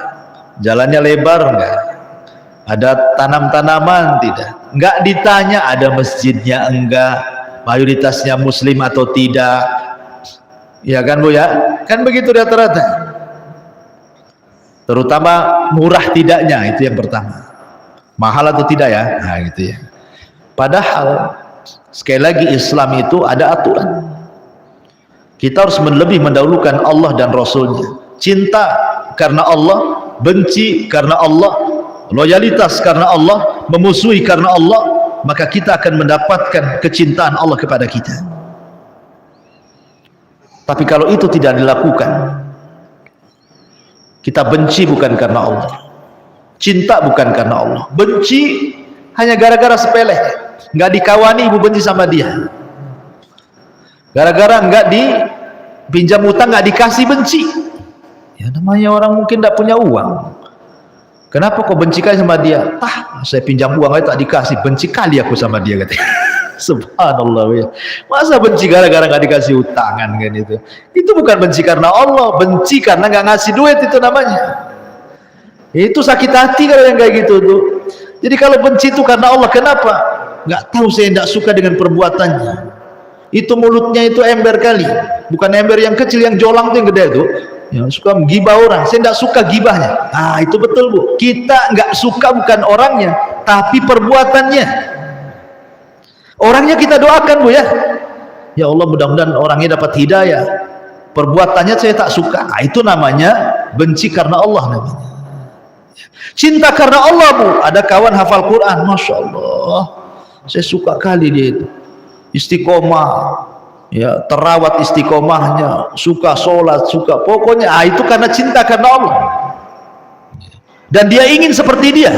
Jalannya lebar enggak? Ada tanam-tanaman tidak? Enggak ditanya ada masjidnya enggak? Mayoritasnya muslim atau tidak? Ya kan, Bu, ya? Kan begitu rata-rata. Terutama murah tidaknya, itu yang pertama. Mahal atau tidak, ya? Nah, gitu ya. Padahal sekali lagi Islam itu ada aturan. Kita harus lebih mendahulukan Allah dan Rasulnya. Cinta karena Allah, benci karena Allah, loyalitas karena Allah, memusuhi karena Allah, maka kita akan mendapatkan kecintaan Allah kepada kita. Tapi kalau itu tidak dilakukan, kita benci bukan karena Allah, cinta bukan karena Allah, benci hanya gara-gara sepele, nggak dikawani, ibu benci sama dia, gara-gara nggak dipinjam utang nggak dikasih, benci. Ya namanya orang mungkin tidak punya uang, kenapa kok benci kali sama dia? Saya pinjam uang aja tak dikasih, benci kali aku sama dia, katanya. Subhanallah, ya. Masa benci gara-gara nggak dikasih utangan kan? Itu bukan benci karena Allah, benci karena nggak ngasih duit, itu namanya. Itu sakit hati kalau yang kayak gitu tuh. Jadi kalau benci itu karena Allah, kenapa? Nggak tahu, saya tidak suka dengan perbuatannya. Itu mulutnya itu ember kali, bukan ember yang kecil, yang jolang tuh yang gede tuh, yang suka menggibah orang. Saya tidak suka gibahnya. Ah, itu betul, Bu. Kita nggak suka bukan orangnya, tapi perbuatannya. Orangnya kita doakan, Bu, ya. Ya Allah mudah-mudahan orangnya dapat hidayah. Perbuatannya saya tak suka. Nah, itu namanya benci karena Allah namanya. Cinta karena Allah, Bu. Ada kawan hafal Quran, Masya Allah, saya suka kali dia itu. Istiqomah, ya, terawat istiqomahnya, suka sholat, suka, pokoknya itu karena cinta karena Allah. Dan dia ingin seperti dia.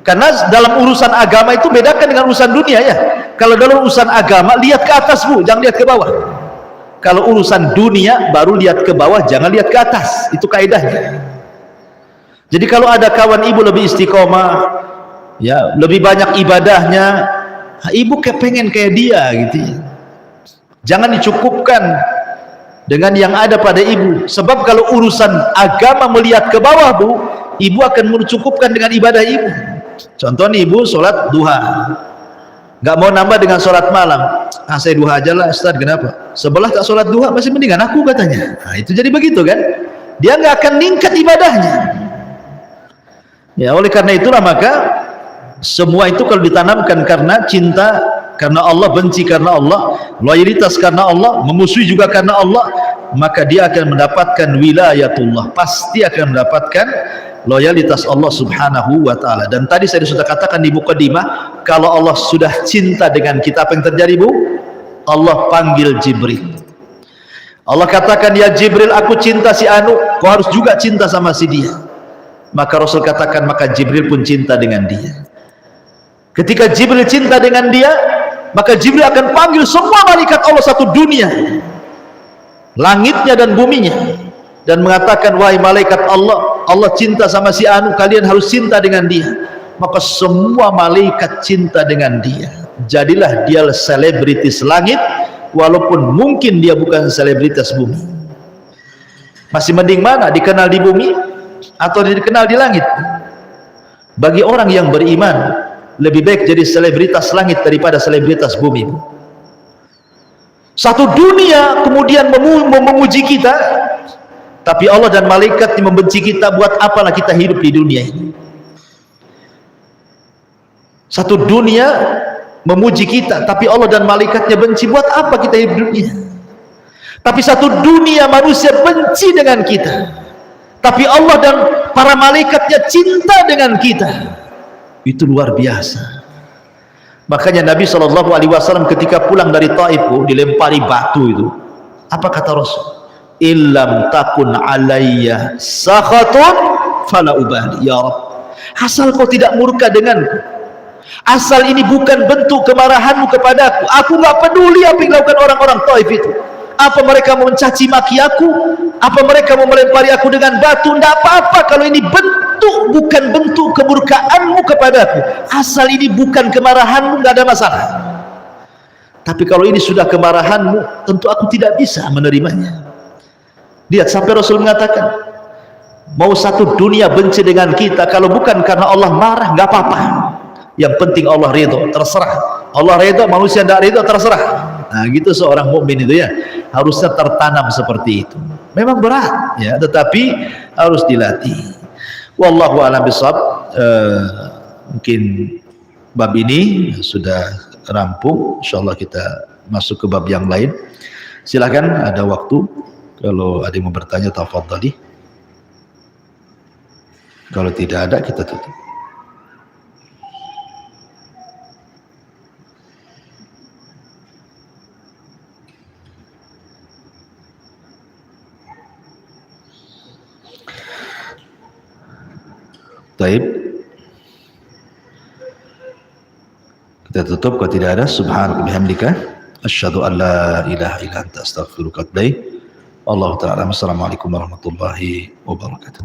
Karena dalam urusan agama itu bedakan dengan urusan dunia, ya. Kalau dalam urusan agama lihat ke atas, Bu, jangan lihat ke bawah. Kalau urusan dunia baru lihat ke bawah, jangan lihat ke atas. Itu kaidahnya. Jadi kalau ada kawan ibu lebih istiqomah, ya, lebih banyak ibadahnya, ibu kepengen kayak dia gitu ya. Jangan dicukupkan dengan yang ada pada ibu. Sebab kalau urusan agama melihat ke bawah, Bu, ibu akan mencukupkan dengan ibadah ibu. Contoh nih, ibu sholat duha, nggak mau nambah dengan sholat malam. Saya duha aja lah, Ustaz. Kenapa? Sebelah tak sholat duha masih mendingan aku, katanya. Nah, itu jadi begitu kan, dia nggak akan ningkat ibadahnya. Ya, oleh karena itulah maka semua itu kalau ditanamkan karena cinta karena Allah, benci karena Allah, loyalitas karena Allah, memusuhi juga karena Allah, maka dia akan mendapatkan wilayatullah, pasti akan mendapatkan loyalitas Allah subhanahu wa ta'ala. Dan tadi saya sudah katakan di mukadimah, kalau Allah sudah cinta dengan kita, apa yang terjadi, Bu? Allah panggil Jibril. Allah katakan, ya Jibril, aku cinta si Anu, kau harus juga cinta sama si dia. Maka Rasul katakan, maka Jibril pun cinta dengan dia. Ketika Jibril cinta dengan dia, maka Jibril akan panggil semua malaikat Allah satu dunia, langitnya dan buminya, dan mengatakan, wahai malaikat Allah, Allah cinta sama si Anu, kalian harus cinta dengan dia. Maka semua malaikat cinta dengan dia. Jadilah dia selebritis langit, walaupun mungkin dia bukan selebritis bumi. Masih mending mana, dikenal di bumi atau dikenal di langit? Bagi orang yang beriman, lebih baik jadi selebritas langit daripada selebritas bumi. Satu dunia kemudian memuji kita, tapi Allah dan malaikat membenci kita. Buat apalah kita hidup di dunia ini? Satu dunia memuji kita, tapi Allah dan malaikatnya benci. Buat apa kita hidup di dunia? Tapi satu dunia manusia benci dengan kita, tapi Allah dan para malaikatnya cinta dengan kita. Itu luar biasa. Makanya Nabi SAW ketika pulang dari Taif, dilempari batu itu, apa kata Rasul? Illam takun alayya sakhatun fala ubali ya Rabb. Asal kau tidak murka denganku, asal ini bukan bentuk kemarahanmu kepadaku, aku nggak peduli apa yang dilakukan orang-orang Taif itu. Apa mereka mau mencaci maki aku, apa mereka mau melempari aku dengan batu, tidak apa-apa kalau ini bukan bentuk kemurkaanmu kepadaku, asal ini bukan kemarahanmu, nggak ada masalah. Tapi kalau ini sudah kemarahanmu, tentu aku tidak bisa menerimanya. Lihat, sampai Rasul mengatakan, mau satu dunia benci dengan kita, kalau bukan karena Allah marah, nggak apa-apa. Yang penting Allah ridho, terserah. Allah ridho, manusia tidak ridho, terserah. Nah, gitu seorang mukmin itu ya, harusnya tertanam seperti itu. Memang berat ya, tetapi harus dilatih. Wallahu a'lam bishawab. Mungkin bab ini sudah rampung. Insyaallah kita masuk ke bab yang lain. Silakan, ada waktu. Kalau ada yang mau bertanya, tafadhali. Kalau tidak ada, kita tutup. Baik, kita tutup. Kalau tidak ada, subhanaka bihamdika asyhadu an la ilaha illa anta astaghfiruka wa atubu ilaik. Wallahu ta'ala. Assalamualaikum warahmatullahi wabarakatuh.